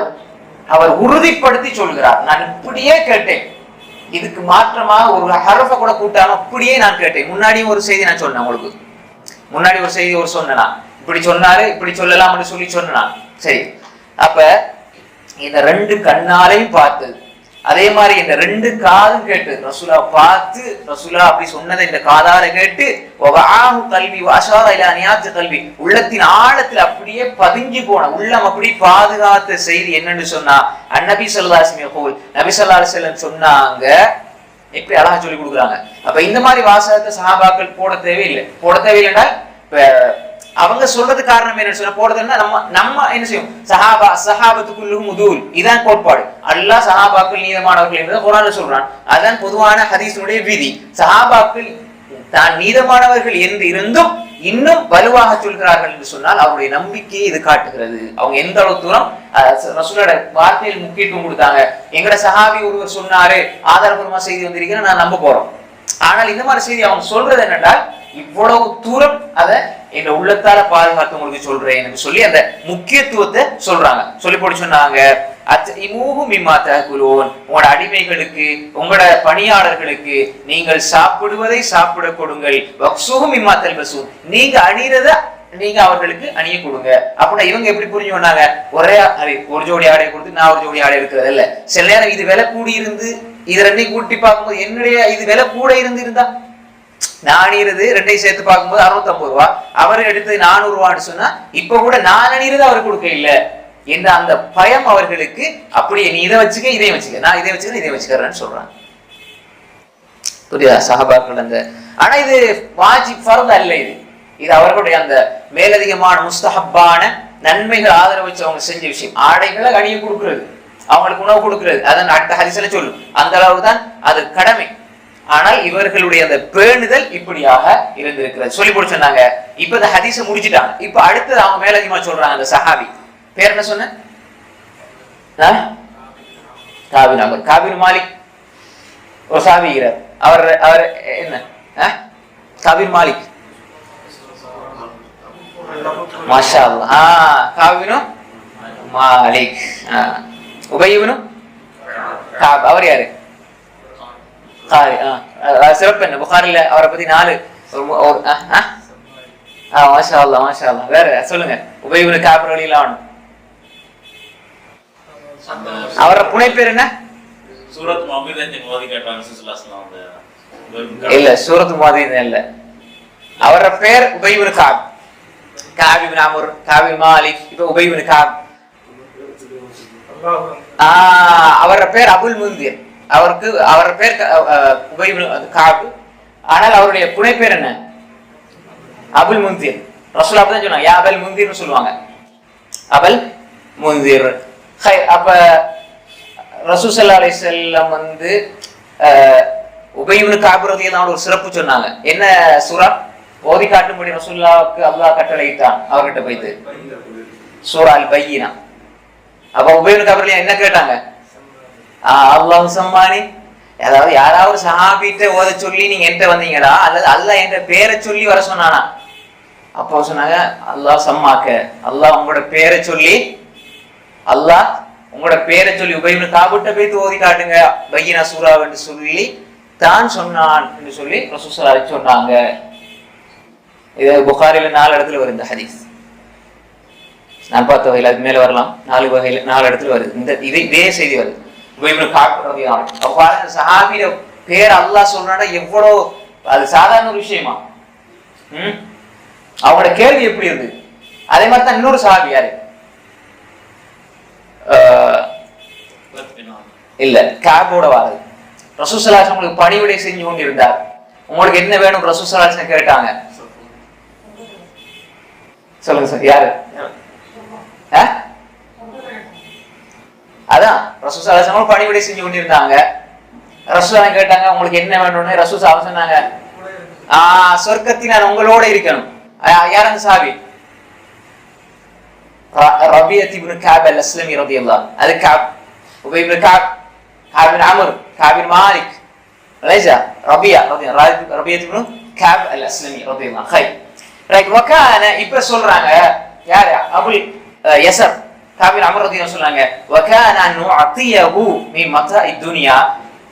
அவர் உறுதிப்படுத்தி சொல்கிறார். நான் இப்படியே கேட்டேன், இதுக்கு மாற்றமா ஒரு ஹரஃப கூட கூட்டாம அப்படியே நான் கேட்டேன். முன்னாடியும் ஒரு செய்தி நான் சொன்னேன் உங்களுக்கு, முன்னாடி ஒரு செய்தி ஒரு சொன்னா இப்படி சொன்னாரு, இப்படி சொல்லலாம்னு சொல்லி சொன்னா சரி. அப்ப இந்த 2 கண்ணாலையும் பார்த்தது, அதே மாதிரி இந்த 2 காதும் கேட்டு ரசூலா பார்த்து ரசூலா அப்படி சொன்னதை இந்த காதால கேட்டு கல்வி வாஷார இலா நியாத் கல்வி, உள்ளத்தின் ஆழத்தில் அப்படியே பதிஞ்சு போன உள்ளம் அப்படி பாதுகாத்த செய்தி என்னன்னு சொன்னா அந்நபி ஸல்லல்லாஹு அலைஹி வஸல்லம் நபி ஸல்லல்லாஹு அலைஹி வஸல்லம் சொன்னாங்க. எப்படி அழகா சொல்லி கொடுக்குறாங்க. அப்ப இந்த மாதிரி வாசகத்தை சஹாபாக்கள் போட தேவையில்லை. போட தேவையில்லைன்னா அவங்க சொல்றது காரணம் என்ன சொன்னா போடுறதுன்னா நம்ம என்ன செய்யும்? சஹாபத்துக்குள்ளும் முதூல், இதான் கோட்பாடு. அல்லாஹ் சஹாபாக்கள் நீதமானவர்கள் என்பதை குர்ஆன்ல சொல்றான். அதான் பொதுவான ஹதீஸுடைய விதி. சஹாபாக்கள் தான் நீதமானவர்கள் என்று இருந்தும் இன்னும் வலுவாக சொல்கிறார்கள் என்று சொன்னால் அவருடைய நம்பிக்கையை இது காட்டுகிறது. அவங்க எந்த அளவு தூரம் ரசூலோட வார்த்தையில் முக்கியத்துவம் கொடுத்தாங்க. எங்கட சஹாபி ஒருவர் சொன்னாரு, ஆதாரபூர்வமா செய்தி வந்திருக்கிறேன், நான் நம்ப போறோம். ஆனால் இந்த மாதிரி செய்தி அவங்க சொல்றது என்னென்றால் இவ்வளவு தூரம் அதை என் உள்ளத்தால பாதுகாத்து உங்களுக்கு சொல்றேன் என்று சொல்லி அந்த முக்கியத்துவத்தை சொல்றாங்க. சொல்லி போட்டு சொன்னாங்க, உங்களோட அடிமைகளுக்கு உங்களோட பணியாளர்களுக்கு நீங்கள் சாப்பிடுவதை சாப்பிட கொடுங்கள், நீங்க அணிறத நீங்க அவர்களுக்கு அணிய கொடுங்க. அப்படின்னா இவங்க எப்படி புரிஞ்சு சொன்னாங்க? ஒரே ஒரு ஜோடி ஆடை கொடுத்து நான் ஒரு ஜோடி ஆடை இருக்கிறது இல்ல. சில நேரம் இது விலை கூடி இருந்து இது 2 கூட்டி பார்க்கும்போது என்னுடைய இது விலை கூட இருந்தா நான் அணியிறது ரெண்டையும் சேர்த்து பார்க்கும்போது 650 ரூபா, அவர் எடுத்து 400 ரூபான்னு சொன்னா இப்ப கூட நான் அணியிறது அவருக்கு கொடுக்க இல்லை என்ற அந்த பயம் அவர்களுக்கு. அப்படியே நீ இதை வச்சுக்க இதையும் வச்சுக்க, நான் இதை வச்சுக்கிறேன் இதை வச்சுக்கிறேன்னு சொல்றாங்க. புரியுதா சஹாபாக்கள் அந்த. ஆனா இது வாஜிப் ஃபர்த் அல்ல, இது அவர்களுடைய அந்த மேலதிகமான முஸ்தஹப்பான நன்மைகள் ஆதரவு வச்சு அவங்க செஞ்ச விஷயம். ஆடைகளை அணிய கொடுக்கிறது, அவங்களுக்கு உணவு கொடுக்கிறது, அதன் அடுத்த ஹதீஸ்ல சொல்லும் அந்த அளவுக்கு தான் அது கடமை. ஆனால் இவர்களுடைய அந்த பேணுதல் இப்படியாக இருந்திருக்கிறது சொல்லி போட்டு சொன்னாங்க. இப்ப இந்த ஹதீஸை முடிச்சுட்டாங்க. இப்ப அடுத்தது அவங்க மேலதிகமா சொல்றாங்க. அந்த சஹாபி பேர் என்ன சொன்ன? காபின் அமர், காபின் மாலிக் ஒரு சஹாபிகிறார். அவர் அவர் என்ன காபின் மாலிக், மாஷா அல்லாஹ். காபின் மாலிக், உபய் இப்னு காப், அவர் யாரு? காரி. சிறப்பு என்ன புகாரில அவரை பத்தி 4 மாஷா அல்லாஹ் மாஷா அல்லாஹ். வேற சொல்லுங்க. உபய் இப்னு காப் ரலியல்லாஹு அன்ஹு, அவரோட புனை பேர் என்ன? சூரத் முஅம்மிதன் ஓதி கேட்டாங்க ஸல்லல்லாஹு அலைஹி வஸல்லம். இல்ல சூரத் முஅம்மிதன் இல்ல, அவரோட பேர் உபய் இப்னு காப், காப் இப்னு அம்ர், காப் இப்னு மாலிக். இப்ப உபய் இப்னு காப். அவரோட பேர் அபுல் முந்திர். அவருக்கு அவரோட பேர் உபய் இப்னு காப். ஆனால் அவருடைய புனை பேர் என்ன? அபுல் முந்திர். ரசூலுல்லாஹ் தான் சொன்னாங்க யா அபுல் முந்திர்னு சொல்லுவாங்க, அபுல் முந்திர். அப்ப ரசூல் ஸல்லல்லாஹு அலைஹி வஸல்லம் வந்து உபய் இப்னு காப் ரலியல்லாஹு அன்ஹு ஒரு சிறப்பு சொன்னாங்க. என்ன சூரா ஓதி காட்டும்படி ரசூலுல்லாஹ்வுக்கு அல்லாஹ் கட்டளையிட்டான் அவர்கிட்ட போயிட்டு? சூரா அல் பையினா. அப்ப உபய் இப்னு காப் ரலியல்லாஹு என்ன கேட்டாங்க? அல்லாஹ் சம்மானி, அதாவது யாராவது சஹாபிட்ட ஓத சொல்லி நீங்க என்கிட்ட வந்தீங்களா அல்லது அல்லாஹ் என்ற பேரை சொல்லி வர சொன்னானா? அப்போ சொன்னாங்க அல்லாஹ் சம்மாக்க, அல்லாஹ் உங்களோட பேரை சொல்லி, அல்லாஹ் உங்களோட பேரை சொல்லி உபய் இப்னு காபிட்ட போய் ஓதி காட்டுங்க பையினா சூரா என்று சொல்லி தான் சொன்னான் என்று சொல்லி ரசூல் ஸல்லல்லாஹு அலைஹி சொன்னாங்க. இது புகாரில 4 இடத்துல வருது இந்த ஹதீஸ். நான் பார்த்த வகையில் அதுக்கு மேல வரலாம். 4 வகையில 4 இடத்துல வருது இந்த இதே செய்தி வருது. உபய் இப்னு காப் ரலியல்லாஹு அன்ஹு. அப்ப பாருங்க சஹாபியோட பேர் அல்லாஹ் சொல்றானா எவ்வளவு அது சாதாரண ஒரு விஷயமா? அவங்களோட கேள்வி எப்படி இருந்து? அதே மாதிரி தான் இன்னொரு சஹாபி யாரு? இல்ல காபோட வாரது. ரசூல் ஸல்லல்லாஹு அலைஹி வஸல்லம் பணிவிடை செஞ்சு கொண்டிருந்தார். உங்களுக்கு என்ன வேணும் ரசூல் ஸல்லல்லாஹு அலைஹி வஸல்லம் கேட்டாங்க? சொல்லுங்க சார் யாரு? அதான் ரசூல் ஸல்லல்லாஹு அலைஹி வஸல்லம் பணிவிடை செஞ்சு கொண்டிருந்தாங்க. ரசூல் கேட்டாங்க உங்களுக்கு என்ன வேணும்னு. ரசூல் ஸல்லல்லாஹு அலைஹி வஸல்லம் சொன்னாங்க சொர்க்கத்தில் நான் உங்களோட இருக்கணும். யார் அந்த சஹாபி? ரபியத் இப்னு காப் அல்-அஸ்லமி ரலியல்லாஹு அன்ஹு. அது காப், உபய் இப்னு காப், காப் இப்னு அம்ர், காப் இப்னு மாலிக், லைஸா ரபியத் இப்னு காப் அல்-அஸ்லமி ரலியல்லாஹு அன்ஹு. ரைட். வகான இப்ப சொல்றாங்க யார்? அபுல் யஸர் காப் இப்னு அம்ர் ரலியல்லாஹு அன்ஹு சொன்னாங்க வகான நுஅதியஹு மின் மதாஇ துன்யா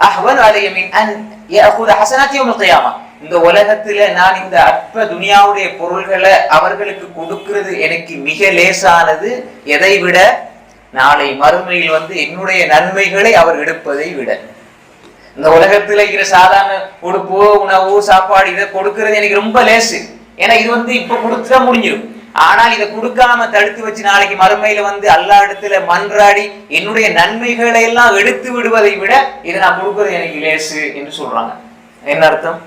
அஹ்வன் அலைய மின் அன் ياخذ حسنات يوم القيامه. இந்த உலகத்துல நான் இந்த அற்ப துனியாவுடைய பொருள்களை அவர்களுக்கு கொடுக்கிறது எனக்கு மிக லேசானது, எதை விட நாளை மறுமையில் வந்து என்னுடைய நன்மைகளை அவர் எடுப்பதை விட. இந்த உலகத்துல இருக்கிற சாதாரண உடுப்பு உணவு சாப்பாடு இதை கொடுக்கிறது எனக்கு ரொம்ப லேசு, ஏன்னா இது வந்து இப்ப கொடுத்துட்டா முடிஞ்சிடும். ஆனால் இதை கொடுக்காம தடுத்து வச்சு நாளைக்கு மறுமையில வந்து அல்லாஹ் இடத்துல மன்றாடி என்னுடைய நன்மைகளை எல்லாம் எடுத்து விடுவதை விட இதை நான் கொடுக்கிறது எனக்கு லேசு என்று சொல்றாங்க. என்ன அர்த்தம்?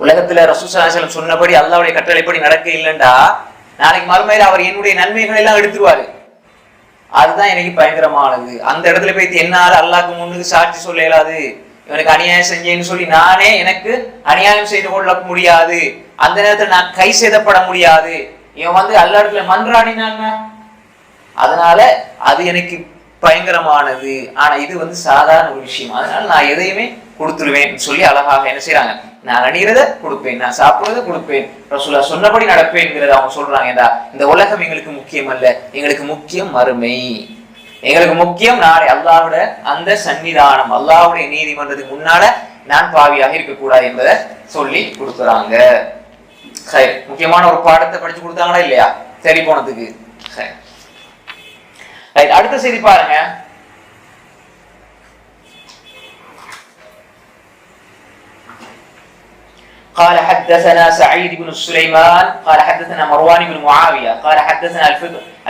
உலகத்துல ரசூல் ஸல்லல்லாஹு அலைஹி வஸல்லம் சொன்னபடி அல்லாஹ்வுடைய கட்டளைப்படி நடக்க இல்லைண்டா நாளைக்கு மறுமையில அவர் என்னுடைய நன்மைகளை எல்லாம் எடுத்துருவாரு. அதுதான் எனக்கு பயங்கரமானது. அந்த இடத்துல போய் என்னால அல்லாஹ்க்கு முன்னுக்கு சாட்சி சொல்ல இயலாது, இவனுக்கு அநியாயம் செஞ்சேன்னு சொல்லி நானே எனக்கு அநியாயம் செய்து கொள்ள முடியாது. அந்த நேரத்துல நான் கை சேதப்பட முடியாது. இவன் வந்து அல்லாஹ் இடத்துல மன்றாடினாங்க, அதனால அது எனக்கு பயங்கரமானது. ஆனா இது வந்து சாதாரண ஒரு விஷயம், அதனால நான் எதையுமே கொடுத்துருவேன் சொல்லி அழகாக என்ன செய்யறாங்க? நான் அணிகிறத கொடுப்பேன், நான் சாப்பிடுறத கொடுப்பேன், ரசூலுல்லாஹ் சொன்னபடி நடப்பேன்ங்கிறத அவங்க சொல்றாங்க. இந்த உலகம் எங்களுக்கு முக்கியம் அல்ல, எங்களுக்கு முக்கியம் மறுமை, எங்களுக்கு முக்கியம் நாளை அல்லாஹ்வோட அந்த சன்னிதானம், அல்லாஹ்வுடைய நீதிமன்றத்துக்கு முன்னால நான் பாவியாக இருக்கக்கூடாது என்பதை சொல்லி கொடுக்குறாங்க. முக்கியமான ஒரு பாடத்தை படிச்சு கொடுத்தாங்களா இல்லையா சரி போனதுக்கு? அடுத்த செய்தி பாருங்க. قال حدثنا سعيد بن سليمان قال حدثنا مروان بن معاوية قال حدثنا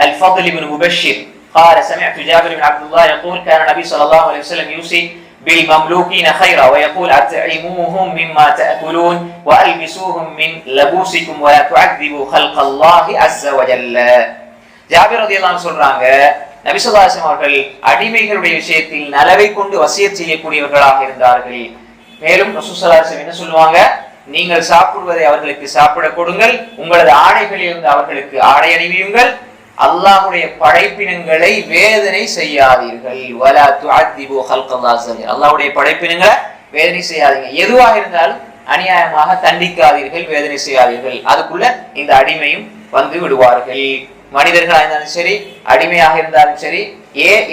الفضل بن مبشر قال سمعت جابر بن عبد الله يقول كان النبي صلى الله عليه وسلم يوصي بالمملوكين خيرا ويقول أطعموهم مما تأكلون وألبسوهم من لبوسكم ولا تعذبوا خلق الله عز وجل. ஜாபிர் ரலியல்லாஹு அன்ஹு சொல்றாங்க, நபி ஸல்லல்லாஹு அலைஹி வஸல்லம் அவர்கள் அடிமைகளுடைய விஷயத்தில் நலவை கொண்டு வசியத் செய்யக்கூடியவர்களாக இருந்தார்கள். மேலும் ரசூல் ஸல்லல்லாஹு அலைஹி வஸல்லம் என்ன சொல்லுவாங்க, நீங்கள் சாப்பிடுவதை அவர்களுக்கு சாப்பிட கொடுங்கள், உங்களது ஆடைகளில் இருந்து அவர்களுக்கு ஆடை அணிவியுங்கள், அல்லாஹ்வுடைய படைப்பினங்களை வேதனை செய்யாதீர்கள். வலா துஅதிபு ஹல்கல்லாஹ் அஸ்ஸ வஜல், அல்லாஹ்வுடைய படைப்பினங்களை வேதனை செய்யாதீங்க. எதுவாக இருந்தாலும் அநியாயமாக தண்டிக்காதீர்கள், வேதனை செய்யாதீர்கள். அதுக்குள்ள இந்த அடிமையும் வந்து விடுவார்கள். மனிதர்களாக இருந்தாலும் சரி, அடிமையாக இருந்தாலும் சரி,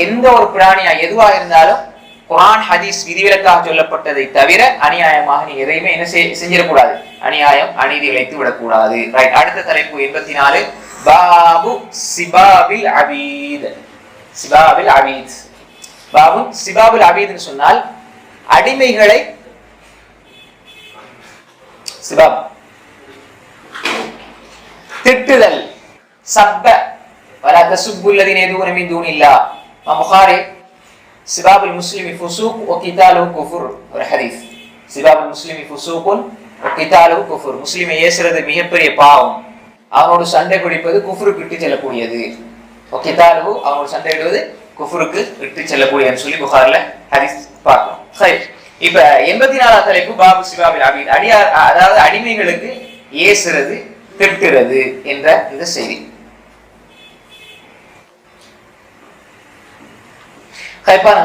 எந்த ஒரு பிராணியா எதுவாக இருந்தாலும் குர்ஆன் ஹதீஸ் விதிவிலக்காக சொல்லப்பட்டதை தவிர அநியாயமாக நீ எதையுமே என்ன செஞ்சிடக்கூடாது, அநியாயம் அநீதி இழைத்து விடக்கூடாது. ரைட், அடுத்த தலைப்பு 84, பாபு சிபாபில் அபீத். சிபாபில் அபீத், பாபு சிபாபில் அபீத்னு சொன்னால் அடிமைகளை சிபாப் திட்டுதல், சப்ப வலா தசுப்புல் லதீன யதுஊன மின் தூனில்லாஹ். புகாரி சிபாபுல் முஸ்லிமி ஃபுசூக் வ கிதாலுஹு குஃப்ர் ஒரு ஹதீஸ். சிபாபுல் முஸ்லிமி ஃபுசூக்குன் வ கிதாலுஹு குஃப்ர், முஸ்லிமை ஏசுறது மிகப்பெரிய பாவம், அவனோடு சண்டை பிடிப்பது குஃப்ருக்கு இட்டு செல்லக்கூடியது. வ கிதாலுஹு, அவனோடு சண்டையிடுவது குஃப்ருக்கு இட்டு செல்லக்கூடியதுன்னு சொல்லி புகாரில ஹதீஸ் பார்க்கிறோம். சரி, இப்ப 84வது தலைப்பு பாபு சிபாபில் அபீத், அடியார் அதாவது அடிமைகளுக்கு ஏசுறது திட்டுறது என்ற இந்த செய்தி.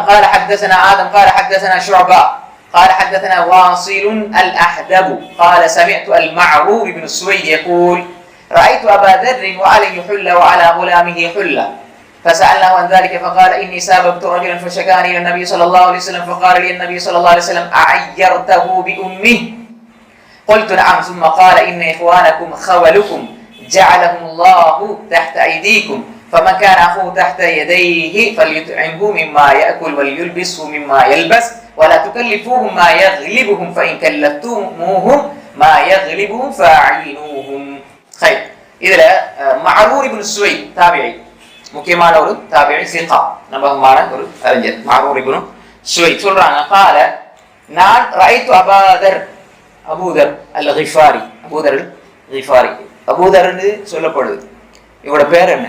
قال حدثنا آدم قال حدثنا شعبة قال حدثنا واصل الأحدب قال سمعت المعرور بن السويد يقول رأيت أبا ذر وعليه حلة وعلى غلامه حلة فسألناه عن ذلك فقال إني سابقت رجلا فشكاني إلى النبي صلى الله عليه وسلم فقال لي النبي صلى الله عليه وسلم أعيرته بأمه قلت نعم ثم قال إن إخوانكم خولكم جعلهم الله تحت أيديكم فمن كان أخوه تحت يديه فليطعمه مما يأكل وليلبسه مما يلبس ولا تكلفوهم ما يغلبهم فإن كلفتموهم ما يغلبهم فأعينوهم. خير, إذا معرور بن السويد தாபிஈ, முக்கியமான ஒரு தாபிஈ, சிகா, நம்பகமான ஒரு அறிஞர். معرور بن السويد சொல்றாங்க, قال நான் رأيت أبا ذر, அபூதர் அல் கிஃபாரி, அபூதர் அல் கிஃபாரி, அபூதர்னு சொல்லப்படுது. இவரோட பேர் என்ன?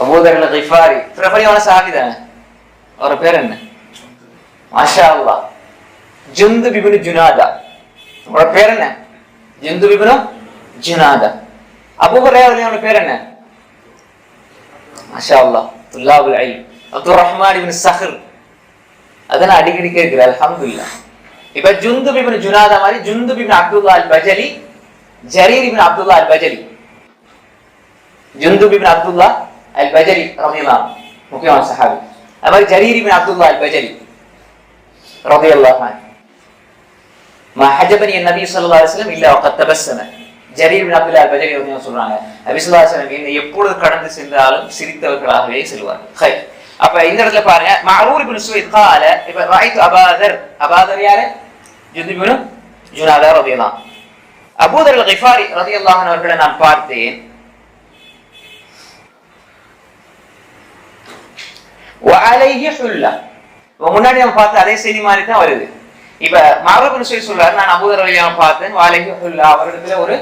அபூதர் அல் கிஃபாரி பிரபலியமான சஹாபி தானே. அவரோட பேர் என்ன? மாஷா அல்லாஹ், ஜுந்துப் இப்னு ஜுனாதா. அவரோட பேர் என்ன? ஜுந்துப் இப்னு ஜுனாதா. அபூ ஹுரைரா அவரோட பேர் என்ன? மாஷா அல்லாஹ், துல்லாபுல் இல்ம், அப்துர் ரஹ்மான் இப்னு ஸஹர். அதெல்லாம் அடிக்கடி கேட்கிறேன், அல்ஹம்துலில்லாஹ். இப்ப ஜுந்துப் இப்னு ஜுனாதா மாதிரி ஜுந்துப் இப்னு அப்துல்லாஹ் அல் பஜலி, ஜரீர் இப்னு அப்துல்லாஹ் அல் பஜலி, ஜுந்துப் இப்னு அப்துல்லாஹ் அல் பஜலி ரலியல்லாஹு அன்ஹு முக்கியமான சஹாபி. அது மாதிரி ஜரீர் இப்னு அப்துல்லாஹ் அல் பஜலி ரலியல்லாஹு அன்ஹு மா ஹஜபனி النبي ஸல்லல்லாஹு அலைஹி வஸல்லம் இல்லா வகத் தபஸ்ஸம. ஜரீர் இப்னு அப்துல்லாஹ் அல் பஜலி ரலியல்லாஹு சொல்றாங்க, நபி ஸல்லல்லாஹு அலைஹி வஸல்லம் என்னை எப்பொழுது கடந்து சென்றாலும் சிரித்தவர்களாகவே செல்வார்கள். ஹைர், அப்ப இந்த இடத்துல பாருங்க, மஅரூர் இப்னு சுவைத் قال இப்ப رايت ابا ذر, ابا ذر யாரு? ஜுந்துப் இப்னு ஜுனாதா ரலியல்லாஹு அன்ஹு. அபூ தர் அல் கிஃபாரி ரலியல்லாஹு அன்ஹு அவர்களை நான் பார்த்தேன். وعليه حلة, முன்னாடி நம்ம பார்த்த அதே செய்தி மாதிரி தான் வருது. இப்ப மஅரூர் இப்னு சுவைத் சொல்றாரு, நான் அபூ தர் ரலியல்லாஹு பார்த்தேன், وعليه حلة, அவரிடத்துல ஒரு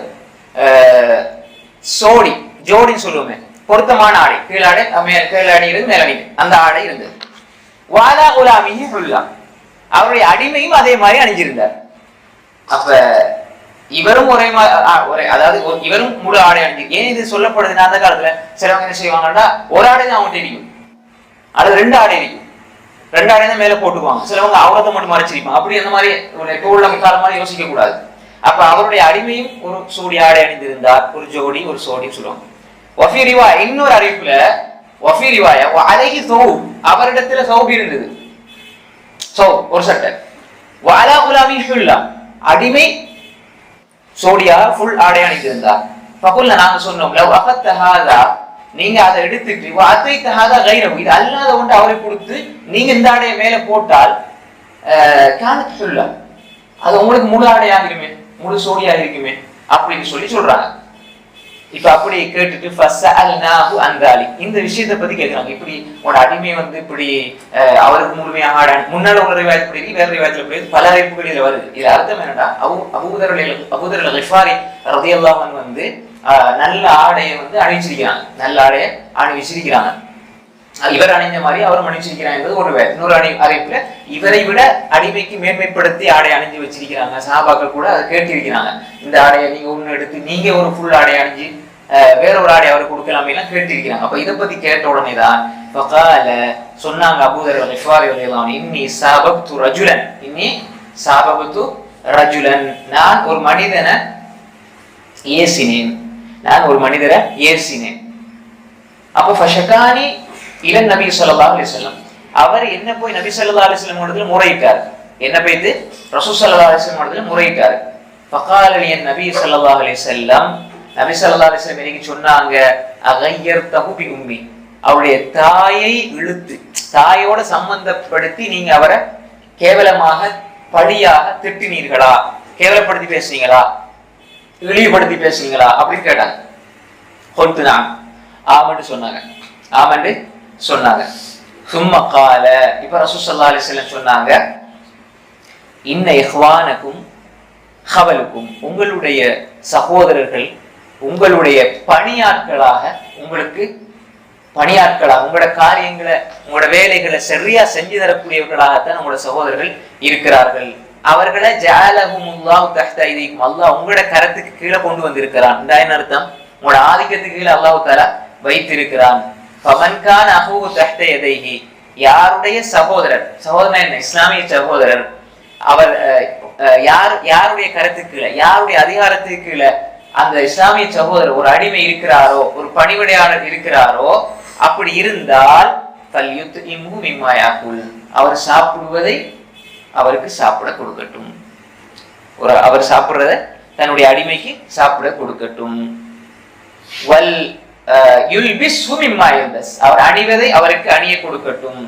சோடி, ஜோடின்னு சொல்லுவோமே, பொருத்தமான ஆடை, கீழாடை, கீழாடை இருந்து மேலணி, அந்த ஆடை இருந்தது. வாலா குலாமிஹி ஹுல்லா, அவருடைய அடிமையும் அதே மாதிரி அணிஞ்சிருந்தார். அப்ப இவரும் ஒரே அதாவது இவரும் முழு ஆடை அணிஞ்சு. ஏன் இது சொல்லப்படுதுன்னா, அந்த காலத்துல சிலவங்க என்ன செய்வாங்கன்னா, ஒரு ஆடை தான் அவங்கள்ட்ட இருக்கும், அல்லது ரெண்டு ஆடை இருக்கும், ரெண்டு ஆடை தான் மேல போட்டுக்குவாங்க. சிலவங்க அவரத்தை மட்டும் மறைச்சிருப்பாங்க. அப்படி அந்த மாதிரி டோல்ல காலம் மாதிரி யோசிக்க கூடாது. அப்ப அவருடைய அடிமையும் ஒரு சோடி ஆடை அணிந்திருந்தார், ஒரு ஜோடி, ஒரு சோடின்னு சொல்லுவாங்க. வஃபி ரிவாயா, இன்னொரு அறிவிப்புல வஃபி ரிவாயா அலைஹி சௌப், அவரிடத்துல சௌப் இருந்தது, சௌப் ஒரு சட்டை. வஅலா குலாமி ஹுல்லா, அடிமை சோடியா ஃபுல் ஆடை அணிந்திருந்தார். ஃபகுல்னா, நாங்க சொன்னோம், லவ் அகத்த ஹாதா, நீங்க அதை எடுத்துட்டு வார்த்தை தகாத கைரவு இது அல்லாத ஒன்று அவரை கொடுத்து நீங்க இந்த ஆடையை மேல போட்டால் காலத்து சொல்ல அது உங்களுக்கு முழு ஆடையாகிருமே, முழு சோடியா இருக்குமே அப்படின்னு சொல்றாங்க. இப்ப அப்படி கேட்டுட்டு இந்த விஷயத்தை பத்தி கேட்கிறாங்க. இப்படி உன்னோட அடிமை இப்படி அவருக்கு முழுமையாக ஆடான் முன்னால ஒரு ரிவாயத் படி வேற ரிவாயத்துல போய் பல அறிவிப்புகள் இதுல வருது. இது அர்த்தம் என்னன்னா அபூதர் கிஃபாரி ரலியல்லாஹு அன்ஹு நல்ல ஆடையை அணிவிச்சிருக்கிறாங்க, நல்ல ஆடையை அணிவிச்சிருக்கிறாங்க. இவர் அணிஞ்ச மாதிரி அவரும் அணிவிச்சிருக்கிறாங்க என்பது ஒரு இன்னொரு அறிவிப்புல இவரை விட அடிமைக்கு மேன்மைப்படுத்தி ஆடை அணிஞ்சு வச்சிருக்கிறாங்க. சஹாபாக்கள் கூட அதை கேட்டிருக்கிறாங்க. இந்த ஆடையை நீங்க ஒண்ணு எடுத்து நீங்க ஒரு ஃபுல் ஆடை அணிஞ்சு வேற ஒரு ஆடை அவருக்கு கொடுக்கலாமே எல்லாம் கேட்டிருக்கிறாங்க. அப்ப இதை பத்தி கேட்ட உடனே தான் சொன்னாங்க அபூதர் கிஃபாரி ரலியல்லாஹு அன்ஹு இன்னி சாபப்து ரஜுலன் நான் ஒரு மனிதனை ஏசினேன். அப்ப ஃபஷகானி இலன் நபி ஸல்லல்லாஹு அலைஹி வஸல்லம் அவர் என்ன போய் நபி ஸல்லல்லாஹு அலைஹி வஸல்லம் இடத்துல முறையிட்டார். என்ன போயிட்டு ரசூல் ஸல்லல்லாஹு அலைஹி வஸல்லம் இடத்துல முறையிட்டார். ஃபகால லியன் நபி ஸல்லல்லாஹு அலைஹி வஸல்லம் நபி ஸல்லல்லாஹு அலைஹி வஸல்லம் எனக்கு சொன்னாங்க அகையர்தஹு பி உம்மி அவருடைய தாயை இழுத்து தாயோட சம்பந்தப்படுத்தி நீங்க அவரை கேவலமாக பழியாக திட்டினீர்களா, கேவலப்படுத்தி பேசுனீங்களா, இழிவுபடுத்தி பேசுனீங்களா அப்படின்னு கேட்டாங்க. கொல்து நான் ஆமன்னு சொன்னாங்க. சும்மா கால இப்ப ரசூல் ஸல்லல்லாஹு அலைஹி வஸல்லம் சொன்னாங்க இன்ன இஹ்வானக்கும் ஹவலுக்கும் உங்களுடைய சகோதரர்கள் உங்களுடைய பணியாட்களாக உங்களோட காரியங்களை உங்களோட வேலைகளை சரியா செஞ்சு தரக்கூடியவர்களாகத்தான் உங்களோட சகோதரர்கள் இருக்கிறார்கள். அவர்களை ஜஅலஹுமுல்லாஹு தஹ்த ஐதீக்கும் அல்லாஹ் உங்களோட கரத்துக்கு கீழே கொண்டு வந்திருக்கிறான். என்ன அர்த்தம்? உங்களோட ஆதிக்கத்துக்கு கீழே அல்லாஹ் தஆலா வைத்திருக்கிறான். ஃபமன் கான அஹூஹு தஹ்த யதைஹி யாருடைய சகோதரர் என்ன இஸ்லாமிய சகோதரர் அவர் யாருடைய கரத்துக்கு கீழே யாருடைய அதிகாரத்துக்கு கீழே அந்த இஸ்லாமிய சகோதரர் ஒரு அடிமை இருக்கிறாரோ ஒரு பணிவிடையாளர் இருக்கிறாரோ அப்படி இருந்தால் அவர் சாப்பிடுவதை அவருக்கு சாப்பிட கொடுக்கட்டும். அவர் சாப்பிடுறத தன்னுடைய அடிமைக்கு சாப்பிட கொடுக்கட்டும். அவர் அணிவதை அவருக்கு அணிய கொடுக்கட்டும்.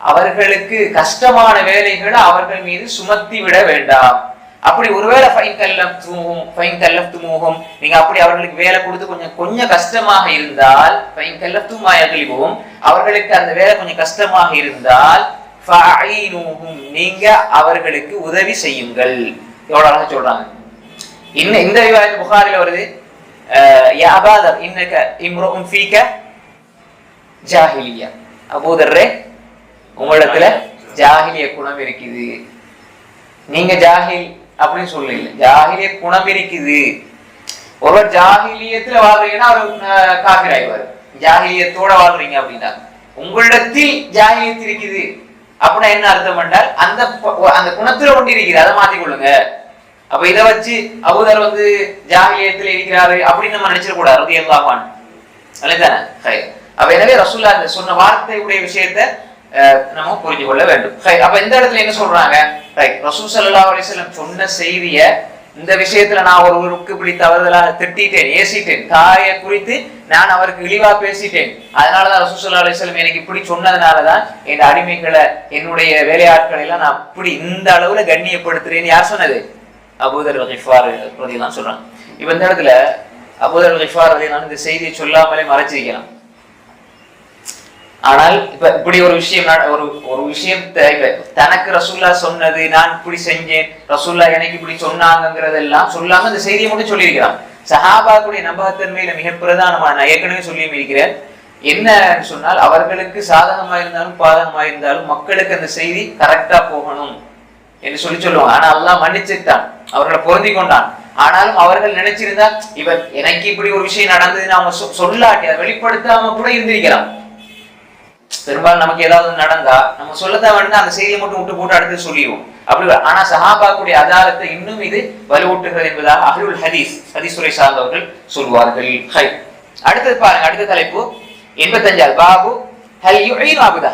அவர்களுக்கு கஷ்டமான வேலைகளை அவர்கள் மீது சுமத்தி விட வேண்டாம். அப்படி ஒருவேளை நீங்க அப்படி அவர்களுக்கு வேலை கொடுத்து கொஞ்சம் கஷ்டமாக இருந்தால் அவர்களுக்கு அந்த வேலை கொஞ்சம் கஷ்டமாக இருந்தால் நீங்க அவர்களுக்கு உதவி செய்யுங்கள். எவ்வளவு அழகா சொல்றாங்க. இந்த ரிவாயத் புகாரில வருது யா அபாதர் இன்னக இம்ருஉன் ஃபீக ஜாஹிலியா அபூதர்ரே உங்களிடத்துல ஜாஹிலிய குணம் இருக்குது. நீங்க ஜாஹில் அப்படின்னு சொல்லல, ஜாஹிலிய குணம் இருக்குது. ஒருவர் ஜாஹிலியத்துல வாழ்றீங்கன்னா அவர் காஃபிர் ஆயிடுவாரு. ஜாஹிலியத்தோட வாழ்றீங்க அப்படின்னா உங்களிடத்தில் ஜாஹிலியத் இருக்குது அப்படின்னா என்ன அர்த்தம் என்றால் அந்த குணத்துல ஒன்று இருக்குது, அதை மாத்திக்கொள்ளுங்க. அப்ப இதை வச்சு அபூதர் ஜாஹிலியத்துல இருக்கிறாரு அப்படின்னு நம்ம நினைச்சிட கூடாது. ரலியல்லாஹு அன்ஹு அல்லதானே. அப்ப எனவே ரசூலுல்லாஹ் அந்த சொன்ன வார்த்தையுடைய விஷயத்தை நம்ம புரிஞ்சு கொள்ள வேண்டும். அப்ப இந்த இடத்துல என்ன சொல்றாங்க? ரசூல் ஸல்லல்லாஹு அலைஹி வஸல்லம் சொன்ன செய்திய இந்த விஷயத்துல நான் ஒருவருக்கு இப்படி தவறுதலாக திட்டிட்டேன், ஏசிட்டேன், தாயை குறித்து நான் அவருக்கு இழிவா பேசிட்டேன், அதனாலதான் ரசூல் ஸல்லல்லாஹு அலைஹி வஸல்லம் எனக்கு இப்படி சொன்னதுனாலதான் என் அடிமைகளை என்னுடைய வேலையாட்களை எல்லாம் நான் அப்படி இந்த அளவுல கண்ணியப்படுத்துறேன்னு யார் சொன்னது? அபூதர் கிஃபாரி ரலியல்லாஹு சொல்றாங்க. இப்ப இந்த இடத்துல அபூதர் கிஃபாரி ரலியல்லாஹு இந்த செய்தியை சொல்லாமலே மறைச்சிருக்கலாம். ஆனால் இப்ப இப்படி ஒரு விஷயம் ஒரு விஷயம் தனக்கு ரசூல்லா சொன்னது, நான் இப்படி செஞ்சேன், ரசூல்லா எனக்கு இப்படி சொன்னாங்கிறதெல்லாம் சொல்லாம இந்த செய்தியை மட்டும் சொல்லியிருக்கிறான். சஹாபாக்குடைய நம்பகத்தன்மையில மிக பிரதானமான நான் ஏற்கனவே சொல்லியும் இருக்கிறேன். என்ன சொன்னால் அவர்களுக்கு சாதகமா இருந்தாலும் பாதகமா இருந்தாலும் மக்களுக்கு அந்த செய்தி கரெக்டா போகணும் என்று சொல்லுவாங்க. ஆனா அல்லாஹ் மன்னிச்சுட்டான், அவர்களை பொருந்தி கொண்டான். ஆனாலும் அவர்கள் நினைச்சிருந்தா இவர் எனக்கு இப்படி ஒரு விஷயம் நடந்ததுன்னு அவங்க சொல்லாட்டி அதை வெளிப்படுத்தாம கூட இருந்திருக்கலாம். பெரும்பாலும் நமக்கு ஏதாவது நடந்தா நம்ம சொல்லத்தான் வேண்டாம், அந்த செய்தியை மட்டும் விட்டு போட்டு அடுத்து சொல்லிடுவோம் அப்படி. ஆனா சஹாபாக்குடைய அதாலத்தை இன்னும் இது வலுவூட்டுகிறது என்பதாக அஹ்லுல் ஹதீஸ் துறை சார்ந்தவர்கள் சொல்வார்கள். அடுத்தது பாருங்க, அடுத்த தலைப்பு 85 பாபு ஹல் யுஈனு அபுதா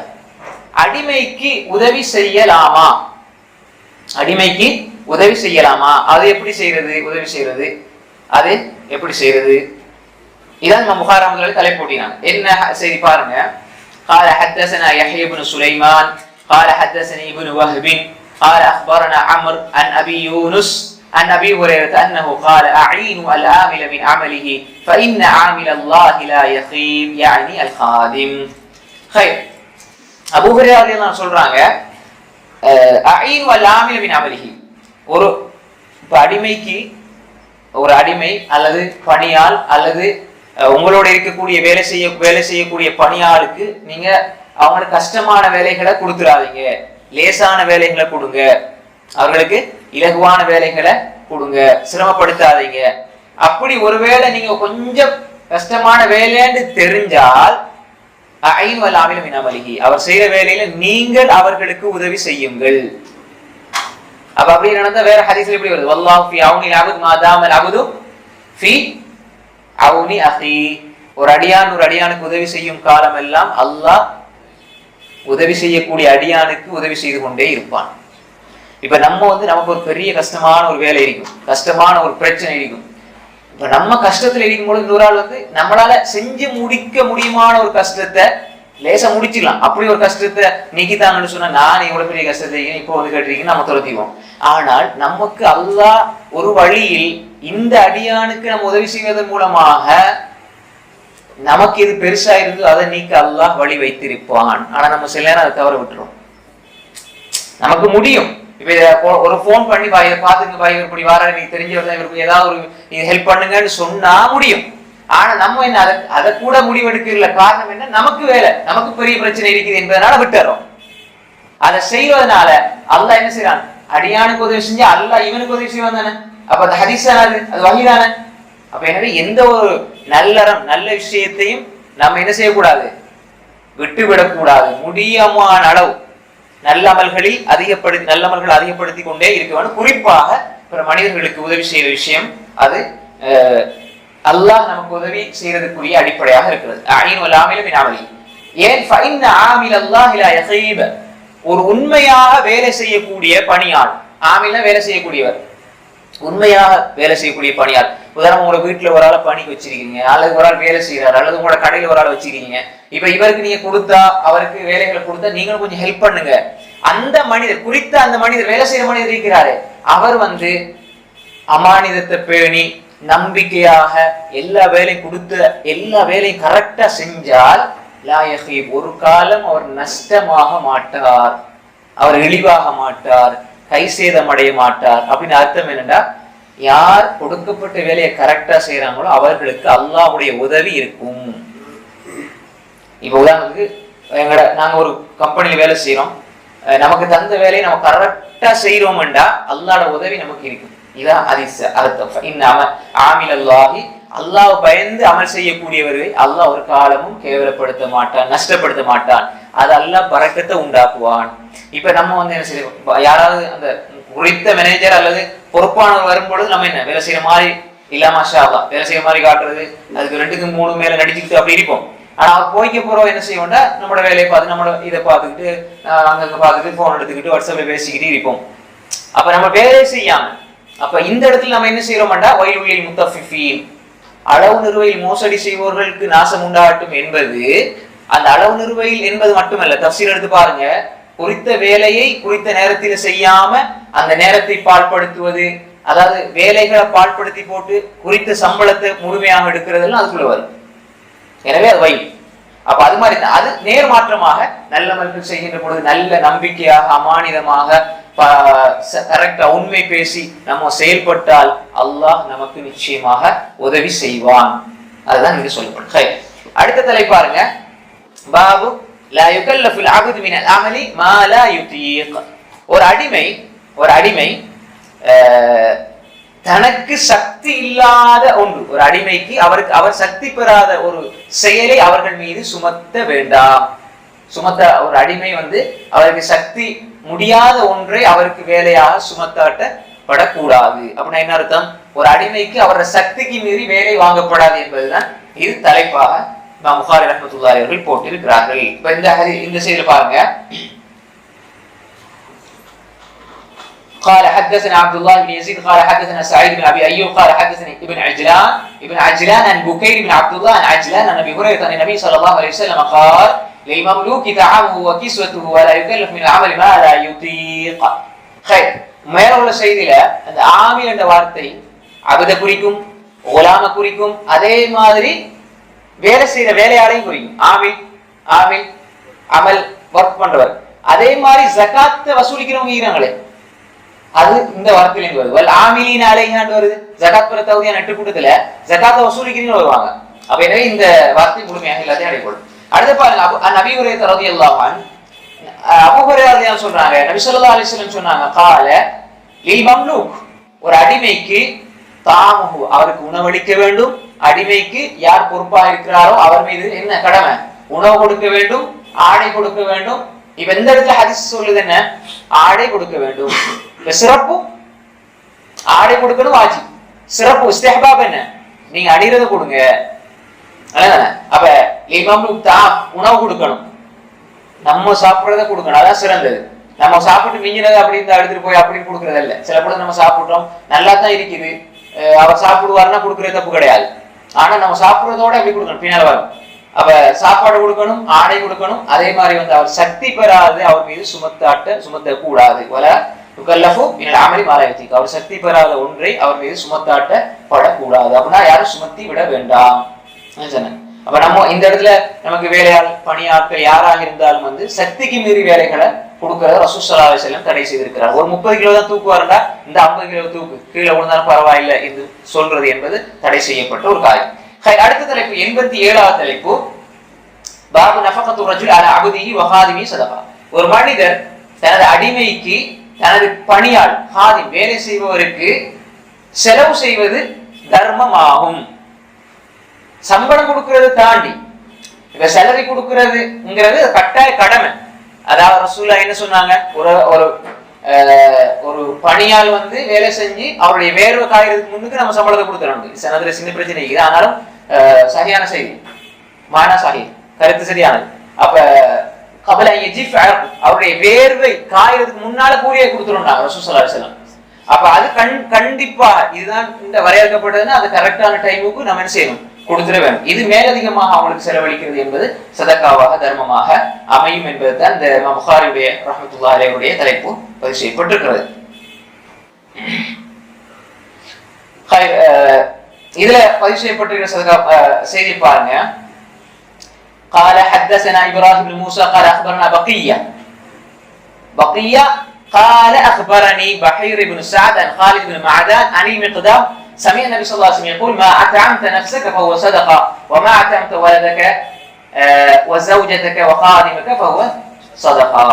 அடிமைக்கு உதவி செய்யலாமா? அடிமைக்கு உதவி செய்யலாமா? அது எப்படி செய்யறது? உதவி செய்யறது அது எப்படி செய்யறது? இதான் நம்ம புகாரி ரஹ்மத்துல்லாஹி தலைப்பு போட்டினாங்க. என்ன செய்தி பாருங்க. قال حدثنا يحيى بن سليمان قال حدثني ابن وهب قال اخبرنا عمرو عن ابي يونس عن ابي هريره انه قال اعينوا العامل من عمله فان عامل الله لا يخيب يعني الخادم. خير. அபூ ஹுரைரா ரலியல்லாஹு சொல்றாங்க அஈனு அல்-ஆமில மின் அமலிஹி. ஒரு அடிமைக்கு ஒரு அடிமை அல்லது பணியாள் அல்லது உங்களோட இருக்கக்கூடிய வேலை செய்யக்கூடிய பணியாளுக்கு நீங்க அவங்களுக்கு கஷ்டமான வேலைகளை கொடுத்துடாதீங்க, லேசான வேலைகளை கொடுங்க, அவர்களுக்கு இலகுவான வேலைகளை கொடுங்க, சிரமப்படுத்தாதீங்க. அப்படி ஒருவேளை நீங்க கொஞ்சம் கஷ்டமான வேலைன்னு தெரிஞ்சால் அவர் செய்யற வேலையில நீங்கள் அவர்களுக்கு உதவி செய்யுங்கள். அப்ப அப்படி நடந்தா வேற ஹதீஸ்ல எப்படி வருது? வல்லாஹு ஃபீ அவுனில் அப்து மா தாமல் அப்து ஃபீ அவுனி அஹி. ஒரு அடியான் ஒரு அடியானுக்கு உதவி செய்யும் காலம் எல்லாம் அல்லாஹ் உதவி செய்யக்கூடிய அடியானுக்கு உதவி செய்து கொண்டே இருப்பான். இப்ப நம்ம நமக்கு ஒரு பெரிய கஷ்டமான ஒரு வேலை இருக்கும், கஷ்டமான ஒரு பிரச்சனை இருக்கும். இப்ப நம்ம கஷ்டத்துல இருக்கும்போது இன்னொரு ஆள் நம்மளால செஞ்சு முடிக்க முடியுமான ஒரு கஷ்டத்தை லேசா முடிச்சிடலாம். அப்படி ஒரு கஷ்டத்தை நீக்கித்தாங்கன்னு சொன்னா நான் எவ்வளவு பெரிய கஷ்டத்தை இப்போ கேட்டிருக்கீங்க நம்ம துரத்திவோம். ஆனால் நமக்கு அல்லாஹ் ஒரு வழியில் இந்த அடியானுக்கு நம்ம உதவி செய்வதன் மூலமாக நமக்கு இது பெருசா இருந்து அதை நீக்க அல்லாஹ் வழி வைத்திருப்பான். ஆனா நம்ம சில நேரம் அதை தவற விட்டுறோம். நமக்கு முடியும். இப்ப ஒரு போன் பண்ணி பாத்துங்க பாய் இப்படி வர நீங்க தெரிஞ்சவர் தான், இவருக்கு ஏதாவது ஒரு ஹெல்ப் பண்ணுங்கன்னு சொன்னா முடியும். ஆனா நம்ம என்ன அதை கூட முடிவெடுக்கல. காரணம் என்ன? நமக்கு வேலை, நமக்கு பெரிய பிரச்சனை இருக்குது என்பதனால விட்டுறோம். அதை செய்வதனால அல்லாஹ் என்ன செய்யறான்? அடியானுக்கு உதவி செஞ்சு அல்லாஹ் இவனுக்கு உதவி செய்வான் தானே. அப்ப அந்த ஹதீஸ் அது வஹீ தானே. அப்ப எனவே எந்த ஒரு நல்ல விஷயத்தையும் நம்ம என்ன செய்யக்கூடாது? விட்டுவிடக்கூடாது. முடியமான அளவு நல்ல அமல்கள் அதிகப்படுத்தி கொண்டே இருக்க வேண்டும். குறிப்பாக பிற மனிதர்களுக்கு உதவி செய்யற விஷயம் அது அல்லாஹ் நமக்கு உதவி செய்யறதுக்குரிய அடிப்படையாக இருக்கிறது. ஏன் ஒரு உண்மையாக வேலை செய்யக்கூடிய பணியாள், ஆமில்னா வேலை செய்யக்கூடியவர், உண்மையாக வேலை செய்யக்கூடிய பணியாள். உதாரணம், உங்களோட வீட்டுல ஒரு ஆளை பணிக்கு வச்சிருக்கீங்க, அல்லது ஒரு ஆள் வேலை செய்யறாரு, அல்லது உங்களோட கடையில ஒரு ஆள் வச்சிருக்கீங்க. இப்ப இவருக்கு நீங்க கொடுத்தா, அவருக்கு வேலைகளை கொடுத்தா நீங்களும் கொஞ்சம் ஹெல்ப் பண்ணுங்க. அந்த மனிதர் குறித்த அந்த மனிதர் வேலை செய்யற மனிதர் இருக்கிறாரு, அவர் அமானிதத்தை பேணி நம்பிக்கையாக எல்லா வேலையும் கொடுத்த எல்லா வேலையும் கரெக்டா செஞ்சால் ஒரு காலம் அவர் நஷ்டமாக மாட்டார், அவர் இழிவாக மாட்டார், கை சேதம் அடைய மாட்டார். அப்படின்னு அர்த்தம் என்னன்னா, யார் கொடுக்கப்பட்ட வேலையை கரெக்டா செய்யறாங்களோ அவர்களுக்கு அல்லாஹ்வுடைய உதவி இருக்கும். இப்ப உதாரணத்துக்கு நாங்க ஒரு கம்பெனில வேலை செய்யறோம், நமக்கு தந்த வேலையை நம்ம கரெக்டா செய்யறோம்டா அல்லாஹ்வோட உதவி நமக்கு இருக்கும். இதான் ஹதீஸ் அர்த்தம். அல்லாஹ் பயந்து அமல் செய்யக்கூடியவர்களை அல்லாஹ் ஒரு காலமும் கேவலப்படுத்த மாட்டான், நஷ்டப்படுத்த மாட்டான். அது அல்லாஹ் பரக்கத்தை உண்டாக்குவான். இப்ப நம்ம என்ன செய்யறோம்? யாராவது அந்த குறித்த மேனேஜர் அல்லது பொறுப்பானவர் வரும்பொழுது நம்ம என்ன வேலை செய்யற மாதிரி இல்லாம வேலை செய்யற மாதிரி காட்டுறது, அதுக்கு 2க்கு 3 மேல நடிச்சுக்கிட்டு அப்படி இருப்போம். ஆனா அவர் போய்க்க போறோம் என்ன செய்வோம்னா, நம்மளோட வேலையை பார்த்து நம்மளோட இதை பார்த்துக்கிட்டு அங்க பார்த்துக்கிட்டு போன் எடுத்துக்கிட்டு வாட்ஸ்அப்ல பேசிக்கிட்டு இருப்போம். அப்ப நம்ம வேலை செய்யாம, அப்ப இந்த இடத்துல நம்ம என்ன செய்யறோம்டா, வயலுள்ளில் முத்தஃபிஃபீன், அளவு நிறுவையில் மோசடி செய்வோர்களுக்கு நாசம் உண்டாகட்டும் என்பது. அந்த அளவு நிறுவையில் என்பது மட்டுமல்ல, தஃசீர் எடுத்து பாருங்க, குறித்த வேலையை குறித்த நேரத்தில் செய்யாம அந்த நேரத்தை பாழ்படுத்துவது, அதாவது வேலைகளை பாழ்படுத்தி போட்டு குறித்த சம்பளத்தை முழுமையாக எடுக்கிறதெல்லாம் அதுக்குள்ள வரும். எனவே அது வயல். அப்ப அது மாதிரி தான். அது நேர்மாற்றமாக நல்ல மக்கள் செய்கின்ற பொழுது நல்ல நம்பிக்கையாக அமானிதமாக கரெக்டா உண்மை பேசி நம்ம செயல்பட்டால் அல்லாஹ் நமக்கு நிச்சயமாக உதவி செய்வான். அதுதான் இங்க சொல்லப்படும். அடுத்த தலைப்பு பாருங்க, பாபு லா யுகல்லஃபுல் அப்து மினல் அமலி மா லா யுதீக். ஒரு அடிமை தனக்கு சக்தி இல்லாத ஒன்று, ஒரு அடிமைக்கு அவர் சக்தி பெறாத ஒரு செயலை அவர்கள் மீது சுமத்த வேண்டாம். ஒரு அடிமை அவருக்கு சக்தி முடியாத ஒன்றை அவருக்கு வேலையாக சுமத்தாட்டப்படக்கூடாது. அப்படின்னா என்ன அர்த்தம்? ஒரு அடிமைக்கு அவரது சக்திக்கு மீறி வேலை வாங்கப்படாது என்பதுதான் இது தலைப்பாக இமாம் புகாரி ரஹ்மத்துல்லாஹி அவர்கள் போட்டிருக்கிறார்கள். இப்ப இந்த செய்தியில பாருங்க, قال حدثنا عبد الله بن يزيد قال حدثنا سعيد بن ابي ايوب قال حدثني ابن عجلان عن بكير بن عبد الله عن عجلان عن ابي هريره عن النبي صلى الله عليه وسلم قال للمملوك طعامه وكسوته ولا يكلف من العمل ما لا يطيق. خير, மேல உள்ள செய்தியில அந்த ஆமில் என்ற வார்த்தை அபத குறிக்கும், குலாம குறிக்கும், அதே மாதிரி வேலை செய்யற வேலையாளையும் குறிக்கும். ஆமில் அமல் ஒர்க் பண்றவர். அதே மாதிரி ஜகாத்தை வசூலிக்கிறவங்க ஈரங்களே, அது இந்த வார்த்தையில வருது. வல் ஆமிலின் அலைஹான்னு வருது. ஜகாத் பெற தகுதியான நெட்டு கூட்டத்துல ஜகாத்தை வசூலிக்கிறீங்க வருவாங்க. அப்ப எனவே இந்த வார்த்தை முழுமையாக எல்லாத்தையும் அடைப்படும். அடுத்து பாருங்க, நபி ஹுரைரா ரலியல்லாஹு அன்ஹு, அபூ ஹுரைரா ரலியல்லாஹு சொல்றாங்க, நபி ஸல்லல்லாஹு அலைஹி வஸல்லம் சொன்னாங்க, கால லில் மம்லூக், ஒரு அடிமைக்கு தாமுஹு, அவருக்கு உணவளிக்க வேண்டும். அடிமைக்கு யார் பொறுப்பாக இருக்கிறாரோ அவர் மீது என்ன கடமை? உணவு கொடுக்க வேண்டும், ஆடை கொடுக்க வேண்டும். இப்ப இந்த இடத்துல ஹதீஸ் சொல்லுது என்ன? ஆடை கொடுக்க வேண்டும். சிறப்பு ஆடை கொடுக்கணும், வாஜிப். சிறப்பு இஸ்திஹ்பாப் என்ன? நீங்க அணிறத கொடுங்க. அப்ப உணவு கொடுக்கணும், நம்ம சாப்பிடுறத கொடுக்கணும், அதான் சிறந்தது. நம்ம சாப்பிட்டு மிஞ்சினது அப்படி இந்த எடுத்துட்டு போய் அப்படின்னு கொடுக்கறது இல்ல. சில கூட நம்ம சாப்பிடுறோம், நல்லா தான் இருக்குது, அவர் சாப்பிடுவாருன்னா கொடுக்கறது தப்பு கிடையாது. ஆனா நம்ம சாப்பிடுறதோட எப்படி கொடுக்கணும்? பின்னால் வரும். அப்ப சாப்பாடு கொடுக்கணும், ஆடை கொடுக்கணும். அதே மாதிரி அவர் சக்தி பெறாது அவர் மீது சுமத்த கூடாது. அவர் சக்தி பெறாத ஒன்றை அவர் மீது சுமத்தாட்டப்படக்கூடாது. அப்படின்னா யாரும் சுமத்தி விட வேண்டாம். அப்ப நம்ம இந்த இடத்துல நமக்கு வேலையாள் பணியாட்கள் யாராக இருந்தாலும் சக்திக்கு மீறி வேலைகளை கொடுக்கறத ரசூல் ஸல்லல்லாஹு அலைஹி வஸல்லம் தடை செய்திருக்கிறார். ஒரு 30 கிலோ தான் தூக்குவாருண்டா இந்த 50 கிலோ தூக்கு, கீழே விழுந்தாலும் பரவாயில்லை என்று சொல்றது என்பது தடை செய்யப்பட்ட ஒரு காரியம். அடுத்த தலைப்பு 87வது தலைப்பு, பாபு நஃபகத்து ரஜுல் அலா அப்திஹி வ ஹாதிமி ஸதகா. ஒரு மனிதர் தனது அடிமைக்கு, தனது பணியாள் ஹாதிம் வேலை செய்பவருக்கு செலவு செய்வது தர்மமாகும். சம்பளம் கொடுக்கிறது தாண்டி இப்ப செலவு கொடுக்கிறதுங்கிறது கட்டாய கடமை. அதாவது ரசூலுல்லாஹ் என்ன சொன்னாங்க? ஒரு பணியாள் வேலை செஞ்சு அவருடைய வேர்வை காயறதுக்கு முன்னுக்கு நம்ம சம்பளத்தை கொடுத்துறோம். சனதுல சின்ன பிரச்சனை இருக்குது, ஆனாலும் சரியான செய்தி, மானா சஹி, கருத்து சரியானது. அப்ப கபல அவருடைய வேர்வை காயறதுக்கு முன்னால கூலியை கொடுத்துருவோம் ரசூல் ஸல்லல்லாஹு அலைஹி வஸல்லம். அப்ப அது கண்டிப்பா இதுதான் இந்த வரையறுக்கப்பட்டதுன்னா அது கரெக்டான டைமுக்கு நம்ம என்ன செய்யணும்? கொடுத்துட வேண்டும். இது மேலதிகமாக அவங்களுக்கு செலவழிக்கிறது என்பது சதக்காவாக தர்மமாக அமையும் என்பதுதான் இந்த புகாரியுடைய ரஹ்மத்துல்லாஹி அலைஹியுடைய தலைப்பு பதிவு செய்யப்பட்டிருக்கிறது. இதுல பதிவு செய்யப்பட்டிருக்கிற சதக்கா செய்தி பாருங்க. قال حدثنا ابراهيم بن موسى قال اخبرنا بقيه قال اخبرني بحير بن سعد عن خالد بن معدان عن المقدام سمع النبي صلى الله عليه وسلم يقول ما اطعمت نفسك فهو صدقه وما اطعمت ولدك وزوجتك وخادمك فهو صدقه.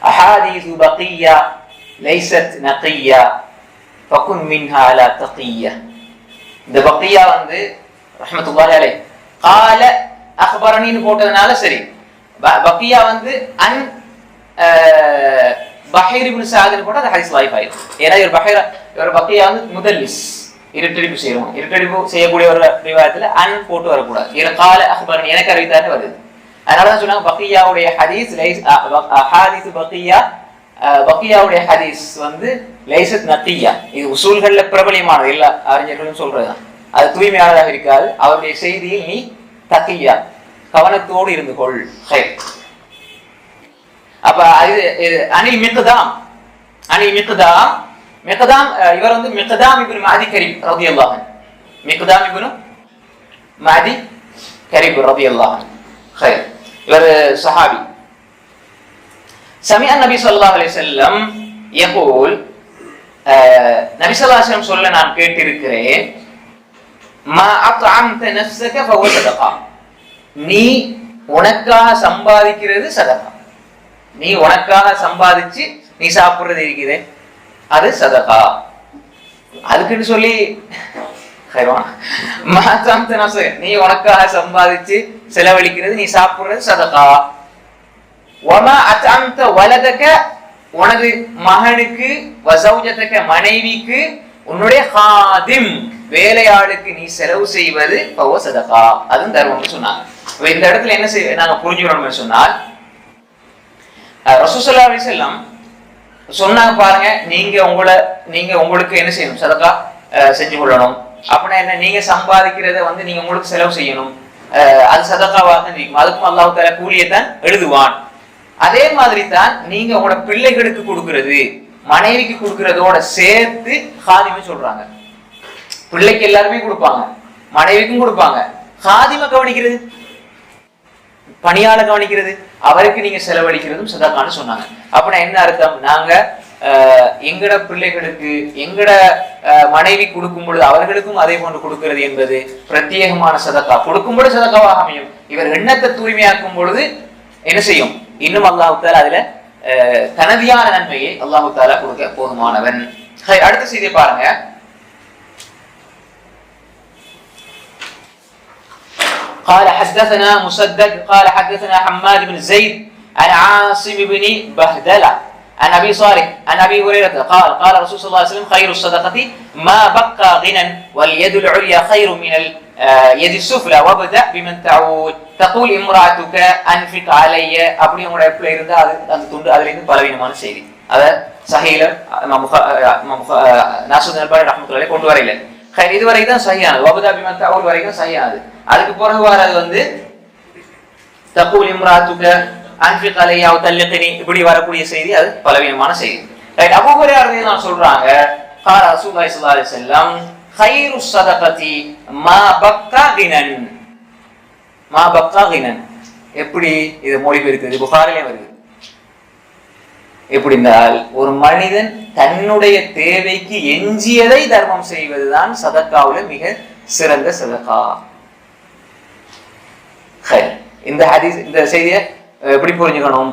احاديث بقيه ليست نقيه فكن منها لا تقيه. இந்த பக்கியா ரஹ்மத்துல்லாஹி அலைஹி قال اخبرني போட்டதனால சரி. பக்கியா அன் பஹீர் இப்னு ஸஅத் போட்டா அது ஹதீஸ் லைஃப் ஆயிடும். ஏன்னா இவர் பக்கியா முதல்லிஸ், இரட்டடிப்பு செய்யணும். இரட்டடிப்பு செய்யக்கூடிய ஒரு ரிவாயத்துல அன் போட்டு வரக்கூடாது. ஏன்னா قال اخبرني எனக்கு அறிவித்தானே வருது. அதனாலதான் சொன்னாங்க பக்கியாவுடைய ஹதீஸ் ஹதீஸ் பக்கியாவுடைய ஹதீஸ் லைஸத் நத்தியா. இது உசூல்கள்ல பிரபலியமானது, எல்லா அறிஞர்களும் சொல்றதுதான். அது தூய்மையானதாக இருக்காது. அவருடைய செய்தியில் நீ தக்கியா, கவனத்தோடு இருந்து கொள். அப்ப அனில் மிக்தாம் இவர் மிக்தாம் இப்னு மஅதி கரீப் ரலியல்லாஹு அன்ஹு. மிக்தாம் இப்னு மஅதி கரீப் ரலியல்லாஹு அன்ஹு இவர் சஹாபி. சமிஅ நபி ஸல்லல்லாஹு அலைஹி வஸல்லம் யகூல், நபி ஸல்லல்லாஹு அலைஹி வஸல்லம் சொல்ல நான் கேட்டிருக்கிறேன், மா அத்அம்த நஃப்ஸக ஃபஹுவ ஸதகா. நீ உனக்காக சம்பாதிக்கிறது சதகா. நீ உனக்காக சம்பாதிச்சு நீ சாப்பிடுறது இருக்கிறே அது சதகா. அதுக்குன்னு சொல்லி நீ உனக்காக சம்பாதிச்சு செலவழிக்கிறது, நீ சாப்பிடுறது சதகா. வமா அத்அம்த வலதக, உனது மகனுக்கு, வஸௌஜதக மனைவிக்கு, உன்னுடைய ஹாதிம் வேலையாளுக்கு நீ செலவு செய்வது ஃபஹுவ ஸதகா, அதுவும் தர்மம்னு சொன்னாங்க. இந்த இடத்துல என்ன நாங்க புரிஞ்சுக்கணும்னு சொன்னால், ரசூலுல்லாஹி ஸல்லல்லாஹு அலைஹி வஸல்லம் சொன்னாங்க பாருங்க, நீங்க உங்களுக்கு என்ன செய்யணும், சதகா செஞ்சு கொள்ளணும். அப்படின்னா என்ன, நீங்க சம்பாதிக்கிறத வந்து நீங்க உங்களுக்கு செலவு செய்யணும், அது சதகாவாக இருக்கும். அதுக்கும் அல்லாஹ் தஆலா கூலியைத்தான் எழுதுவான். அதே மாதிரி தான் நீங்க உங்களோட பிள்ளைகளுக்கு கொடுக்கிறது, மனைவிக்கு கொடுக்கறதோட சேர்த்து ஹாதிமை சொல்றாங்க. பிள்ளைக்கு எல்லாருமே கொடுப்பாங்க, மனைவிக்கும் கொடுப்பாங்க. ஹாதிமை கவனிக்கிறது, பணியாள கவனிக்கிறது, அவருக்கு நீங்க செலவழிக்கிறதும் சதகான்னு சொன்னாங்க. அப்படின்னா என்ன அர்த்தம், நாங்க எங்கட பிள்ளைகளுக்கு எங்கட மனைவி கொடுக்கும் பொழுது அவர்களுக்கும் அதே போன்று கொடுக்கிறது என்பது பிரத்யேகமான சதகா. கொடுக்கும் பொழுது சதகாவாக அமையும். இவர் எண்ணத்தை தூய்மையாக்கும் பொழுது என்ன செய்யும், இன்னும் அல்லாஹ் தஆலா அதுல தனதியான நன்மையை அல்லாஹ் தஆலா கொடுக்க போதுமானவன். அடுத்த செய்தியை பாருங்க. قال حدثنا مسدد قال حدثنا حماد بن زيد عن عاصم بن بهدلة عن ابي صالح عن ابي هريره قال قال رسول الله صلى الله عليه وسلم خير الصدقه ما بقى غنى واليد العليا خير من اليد السفلى وابدا بمن تعود تقول امراتك انفق علي. அப்படி உங்க எப்பல இருந்தா அது அந்த துண்டு அதுல இருந்து பலவீனமான செய்தி. அத சஹீஹ் நாசுத் அல்பானி ரஹ்மத்துல்லாஹி கொண்டு வரையில. இது வரைக்கும் தான் சஹீஹானது, வபதா பிமன் தஊல் வரைக்கும் சஹீஹானது. அதுக்கு பிறகு வரது வந்து தகூல் இம்ராத்துக அன்ஃபிக் அலையா அவ் தல்லிக்னி, இப்படி வரக்கூடிய செய்தி அது பலவீனமான செய்தி. ரைட். அபூ ஹுரைரா ரலியல்லாஹு சொல்றாங்க, قال رسول الله صلى الله عليه وسلم خير الصدقه ما بقى غنى. ما بقى غنى எப்படி இது மொழிபெயர்க்கிறது, புகாரிலே வருது. எப்படினால் ஒரு மனிதன் தன்னுடைய தேவைக்கு எஞ்சியதை தர்மம் செய்வதுதான் சதக்காவுல மிக சிறந்த சதகா. இந்த ஹதீஸ், இந்த செய்தியை எப்படி புரிஞ்சுக்கணும்,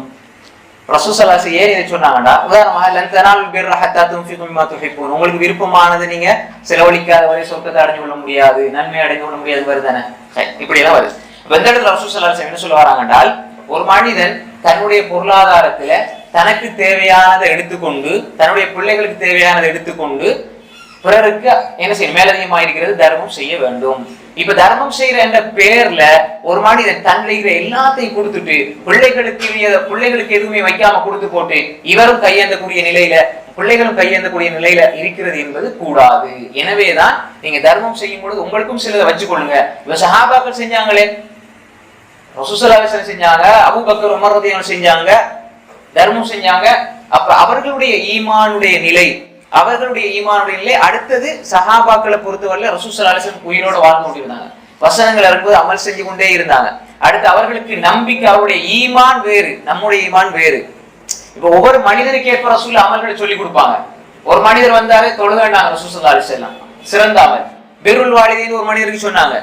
ரசூல் ஸல்லல்லாஹு அலைஹி வஸல்லம் ஏன் இதை சொன்னாங்கடா, உதாரணமாக லன் தனாலுல் பிர்ர ஹத்தா துன்ஃபிகு மிம்மா துஹிப்பூன், உங்களுக்கு விருப்பமானது நீங்க செலவழிக்காத வரை சொர்க்கத்தை அடைஞ்சு கொள்ள முடியாது, நன்மை அடைந்து கொள்ள முடியாது வருதானே, இப்படி எல்லாம் வருது. இந்த இடத்துல ரசூல் ஸல்லல்லாஹு அலைஹி வஸல்லம் என்ன சொல்ல வராங்க என்றால், ஒரு மனிதன் தன்னுடைய பொருளாதாரத்துல தனக்கு தேவையானதை எடுத்துக்கொண்டு தன்னுடைய பிள்ளைகளுக்கு தேவையானதை எடுத்துக்கொண்டு பிறருக்கு என்ன செய்யும், மேலதிகமாக இருக்கிறது தர்மம் செய்ய வேண்டும். இப்ப தர்மம் செய்யற என்ற பேர்ல ஒரு மனிதன் தன்னுடைய எல்லாத்தையும் கொடுத்துட்டு பிள்ளைகளுக்கு எதுவுமே வைக்காம கொடுத்து போட்டு இவரும் கையேந்தக்கூடிய நிலையில பிள்ளைகளும் கையேந்தக்கூடிய நிலையில இருக்கிறது என்பது கூடாது. எனவேதான் நீங்க தர்மம் செய்யும் பொழுது உங்களுக்கும் சிலதை வச்சுக்கொள்ளுங்க. இவ சஹாபாக்கள் செஞ்சாங்களே, ரசூல் ஸல்லல்லாஹு அலைஹி வஸல்லம் செஞ்சாங்க, அபூபக்கர் உமர் ரலியல்லாஹு செஞ்சாங்க, தர்மம் செஞ்சாங்க. அப்ப அவர்களுடைய ஈமானுடைய நிலை அடுத்தது சஹாபாக்களை பொறுத்தவரையில ரசூல் ஸல்லல்லாஹு அலைஹி வஸல்லம் உயிரோட வாழ்ந்து கொண்டிருந்தாங்க, வசனங்கள் இருக்கும்போது அமல் செஞ்சு கொண்டே இருந்தாங்க. அடுத்து அவர்களுக்கு நம்பிக்கை, அவருடைய ஈமான் வேறு, நம்முடைய ஈமான் வேறு. இப்ப ஒவ்வொரு மனிதனுக்கு ஏற்ப ரசூல் அமல்களை சொல்லி கொடுப்பாங்க. ஒரு மனிதர் வந்தாரு தொழுதாண்டாங்க ரசூல் ஸல்லல்லாஹு அலைஹி வஸல்லம், சிறந்த அமல். பிர்ருல் வாலிதைன் ஒரு மனிதருக்கு சொன்னாங்க,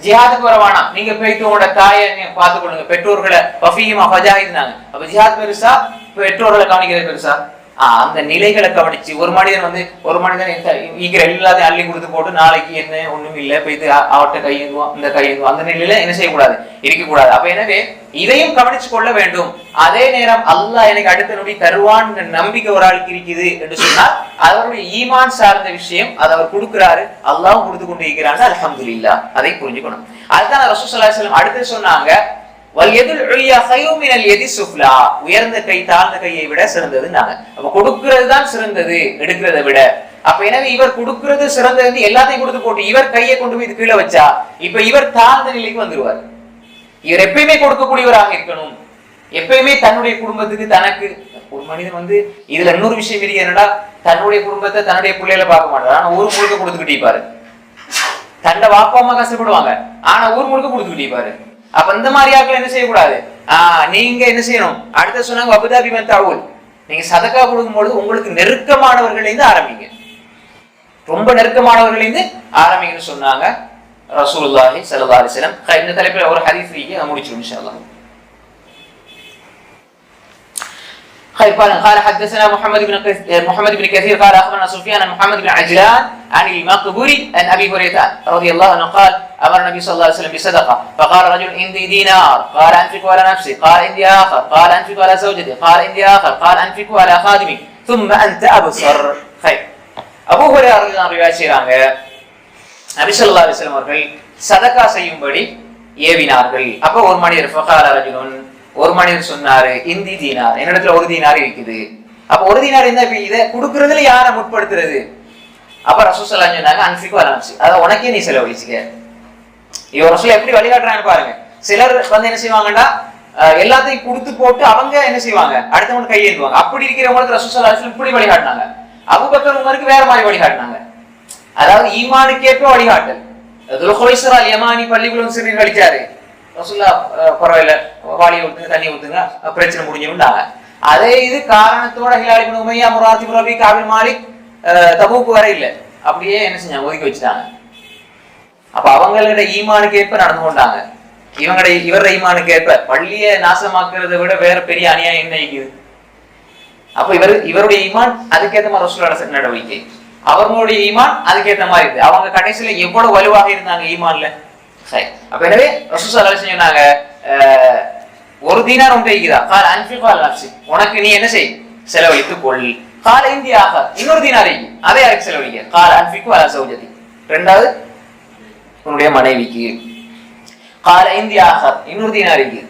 ஜிஹாதுக்கு வர வேணாம், நீங்க போயிட்டு உங்களோட தாயை பார்த்துக் கொள்ளுங்க, பெற்றோர்களை வஃபீஹிமா ஃபஜாஹித்னாங்க. அப்ப ஜிஹாத் பெருசா, பெற்றோர்களை கவனிக்கிறது பெருசா? அந்த நிலைகளை கவனிச்சு ஒரு மனிதன் ஈக்கிற எல்லாத்தையும் அள்ளி கொடுத்து போட்டு நாளைக்கு என்ன ஒண்ணும் இல்லை போயிட்டு அவட்ட கையேந்துவான் இந்த கையேந்துவான், அந்த நிலையில என்ன செய்யக்கூடாது, இருக்கக்கூடாது. அப்ப எனவே இதையும் கவனிச்சு கொள்ள வேண்டும். அதே நேரம் அல்லாஹ் எனக்கு அடுத்த நொடி தருவான் நம்பிக்கை ஒரு ஆளுக்கு இருக்குது என்று சொன்னால் அவருடைய ஈமான் சார்ந்த விஷயம், அதை அவர் கொடுக்கிறாரு, அல்லாஹ் கொடுத்து கொண்டு இருக்கிறாங்க, அல்ஹம்துலில்லாஹ். அதை புரிஞ்சுக்கணும். அதுதான் ரசூல் ஸல்லல்லாஹு அலைஹி வஸல்லம் அடுத்து சொன்னாங்க, உயர்ந்த கை தாழ்ந்த கையை விட சிறந்தது. அப்ப கொடுக்கிறது தான் சிறந்தது எடுக்கிறத விட. அப்ப எனவே இவர் கொடுக்கிறது சிறந்தது, எல்லாத்தையும் கொடுத்து போட்டு இவர் கையை கொண்டு போய் கீழே வச்சா இப்ப இவர் தாழ்ந்த நிலைக்கு வந்துருவார். இவர் எப்பயுமே கொடுக்கக்கூடியவராக இருக்கணும், எப்பயுமே தன்னுடைய குடும்பத்துக்கு தனக்கு. ஒரு மனிதன் இதுல இன்னொரு விஷயம் இருக்கு, என்னடா தன்னுடைய குடும்பத்தை தன்னுடைய பிள்ளைகளை பார்க்க மாட்டாரு, ஆனா ஊர் முழுக்க கொடுத்துக்கிட்டே இருப்பாரு. தன்னை வாப்பா அம்மா கஷ்டப்படுவாங்க, ஆனா ஊர் முழுக்க கொடுத்துக்கிட்டே இருப்பாரு. அப்ப இந்த மாதிரி ஆட்கள் என்ன செய்யக்கூடாது, நீங்க என்ன செய்யணும், அடுத்த சொன்னாங்க வபதா பிமன் தஊல், நீங்க சதக்கா கொடுக்கும்போது உங்களுக்கு நெருக்கமானவர்களிலிருந்து ஆரம்பிங்க, ரொம்ப நெருக்கமானவர்களிலிருந்து ஆரம்பிங்கன்னு சொன்னாங்க ரசூலுல்லாஹி ஸல்லல்லாஹு அலைஹி வஸல்லம். இந்த தலைப்புல ஒரு ஹதீஸ் இருக்கு, முடிச்சிரும் இன்ஷா அல்லாஹ். قال حدثنا محمد بن كثير قال اخبرنا سفيان عن محمد بن عجلان عن المقبوري عن ابي هريره رضي الله عنه قال امر النبي صلى الله عليه وسلم بصدقه فقال رجل عندي دينار قال انفق على نفسي قال عندي اخر قال انفق على زوجتي قال عندي اخر قال انفق على خادمي ثم انت ابصر. خير. அபூ ஹுரைரா ரலியல்லாஹு அன்ஹு ரிவாயத் செய்றாங்க, நபி ஸல்லல்லாஹு அலைஹி வஸல்லம் அவர்கள் சதகா செய்யும்படி ஏவினார்கள். அப்ப ஒரு மனிதர் ஃபகால ரஜுலுன், ஒரு மனிதர் சொன்னாரு இந்தி தீனார், என்னிடத்துல ஒரு தீனார் இருக்குது. அப்ப ஒரு தீனார் இருந்தா இப்ப இதை கொடுக்கறதுல யாரை முற்படுத்துறது? அப்ப ரசூல் ஸல்லல்லாஹு அலைஹி வஸல்லம் சொன்னாங்க அன்ஃபிகு அலா நஃப்ஸி, அதாவது உனக்கே நீ செலவழிச்சுக்க. இவர் ரசூல் எப்படி வழிகாட்டுறாங்க பாருங்க. சிலர் வந்து என்ன செய்வாங்கன்னா எல்லாத்தையும் கொடுத்து போட்டு அவங்க என்ன செய்வாங்க, அடுத்தவங்க கையேந்துவாங்க. அப்படி இருக்கிறவங்களுக்கு ரசூல் ஸல்லல்லாஹு அலைஹி வஸல்லம் இப்படி வழிகாட்டினாங்க. அபூபக்கர் உமருக்கு வேற மாதிரி வழிகாட்டினாங்க. அதாவது ஈமானுக்கேற்ப வழிகாட்டல். துல்குவைஸர் அல் யமானி பள்ளிக்குள்ள சிறுநீர் கழிச்சாரு, ரசூலுல்லாஹ் பரவாயில்ல வாளி ஊத்துங்க தண்ணி ஊத்துங்க பிரச்சனை முடிஞ்சுட்டாங்க. அதே இது காரணத்தோட ஹிலால் இப்னு உமையா, முராத் இப்னு ரபீ, காபில் மாலிக் தபூக்கு வர இல்ல, அப்படியே என்ன செஞ்சாங்க, ஒதுக்கி வச்சுட்டாங்க. அப்ப அவங்களோட ஈமானுக்கு ஏற்ப நடந்து கொண்டாங்க. இவரோட ஈமானுக்கு ஏற்ப பள்ளியை நாசமாக்குறதை விட வேற பெரிய அநியாயம் என்ன இருக்குது? அப்ப இவருடைய ஈமான் அதுக்கேற்ற மாதிரி ரசூலுல்லாஹ் நடவடிக்கை, அவர்களுடைய ஈமான் அதுக்கேற்ற மாதிரி இருக்கு. அவங்க கடைசியில எவ்வளவு வலுவாக இருந்தாங்க ஈமான்ல. சரி, அப்ப எனவே ரசூல் ஸல்லல்லாஹு அலைஹி வஸல்லம் சொன்னாங்க ஒரு தீனார் உன்கிட்ட இருக்குதா, கால அன்ஃபிகு அலா நஃப்ஸி, உனக்கு நீ என்ன செய், செலவழித்துக் கொள். கால இந்தியாக இன்னொரு தீனார் இருக்கு, அதை யாருக்கு செலவழிக்க, கால அன்ஃபிகு அலா ஸௌஜதி, இரண்டாவது உன்னுடைய மனைவிக்கு. கால இந்தியாக இன்னொரு தீனார் இருக்கு,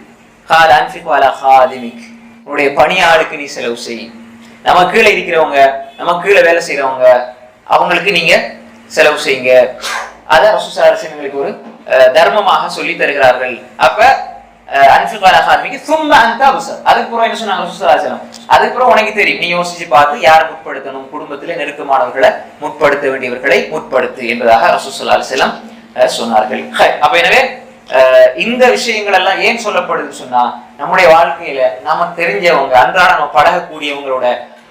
கால அன்ஃபிகு அலா ஹாதிமிக், உன்னுடைய பணியாளுக்கு நீ செலவு செய். நம்ம கீழே இருக்கிறவங்க, நம்ம கீழே வேலை செய்யறவங்க, அவங்களுக்கு நீங்க செலவு செய்யுங்க. அத ரசூல் ஸல்லல்லாஹு அலைஹி வஸல்லம் ஒரு தர்மமாக சொல்லி தருகிறார்கள். அப்ப அன்ஃபிகு அலா ஹாதிமிக் சும்ம அன்த அப்ஸர், அதுக்கப்புறம் என்ன சொன்னாங்க ரசூல் ஸல்லல்லாஹு அலைஹி வஸல்லம், அதுக்கப்புறம் உனக்கு தெரியும், நீ யோசிச்சு பார்த்து யாரை முற்படுத்தணும், குடும்பத்திலே நெருக்கமானவர்களை முற்படுத்த வேண்டியவர்களை முற்படுத்து என்பதாக ரசூல் ஸல்லல்லாஹு அலைஹி வஸல்லம் சொன்னார்கள். அப்ப எனவே இந்த விஷயங்கள் எல்லாம் ஏன் சொல்லப்படுது சொன்னா, நம்முடைய வாழ்க்கையில நாம தெரிஞ்சவங்க, அன்றாட நம்ம பழகக்கூடியவங்களோட,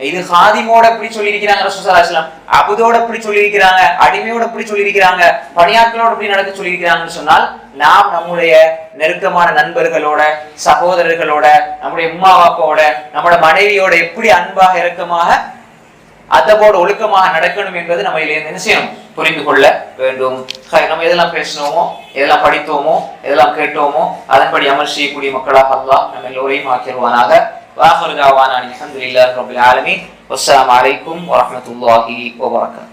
இது ஹாதிமோட எப்படி சொல்லி இருக்கிறாங்க ரசூல் ஸல்லல்லாஹு அலைஹி வஸல்லம், அபுதோட எப்படி சொல்லி இருக்கிறாங்க, அடிமையோட எப்படி சொல்லி இருக்கிறாங்க, பணியாட்களோட எப்படி நடக்க சொல்லி இருக்கிறாங்கன்னு சொன்னால், நாம் நம்முடைய நெருக்கமான நண்பர்களோட, சகோதரர்களோட, நம்முடைய உம்மா பாப்பாவோட, நம்முடைய மனைவியோட எப்படி அன்பாக இரக்கமாக அதபோடு ஒழுக்கமாக நடக்கணும் என்பது நம்ம இதில் என்ன செய்யணும், புரிந்து கொள்ள வேண்டும். நம்ம எதெல்லாம் பேசினோமோ, எதெல்லாம் படித்தோமோ, எதெல்லாம் கேட்டோமோ அதன்படி அமல் செய்யக்கூடிய மக்களாக அல்லாஹ் நம்ம எல்லோரையும் ஆக்கிடுவானாக. வாஹிரு தஅவானா அல்ஹம்துலில்லாஹி ரப்பில் ஆலமீன். வஸ்ஸலாமு அலைக்கும் வரஹ்மத்துல்லாஹி வபரகாத்துஹு.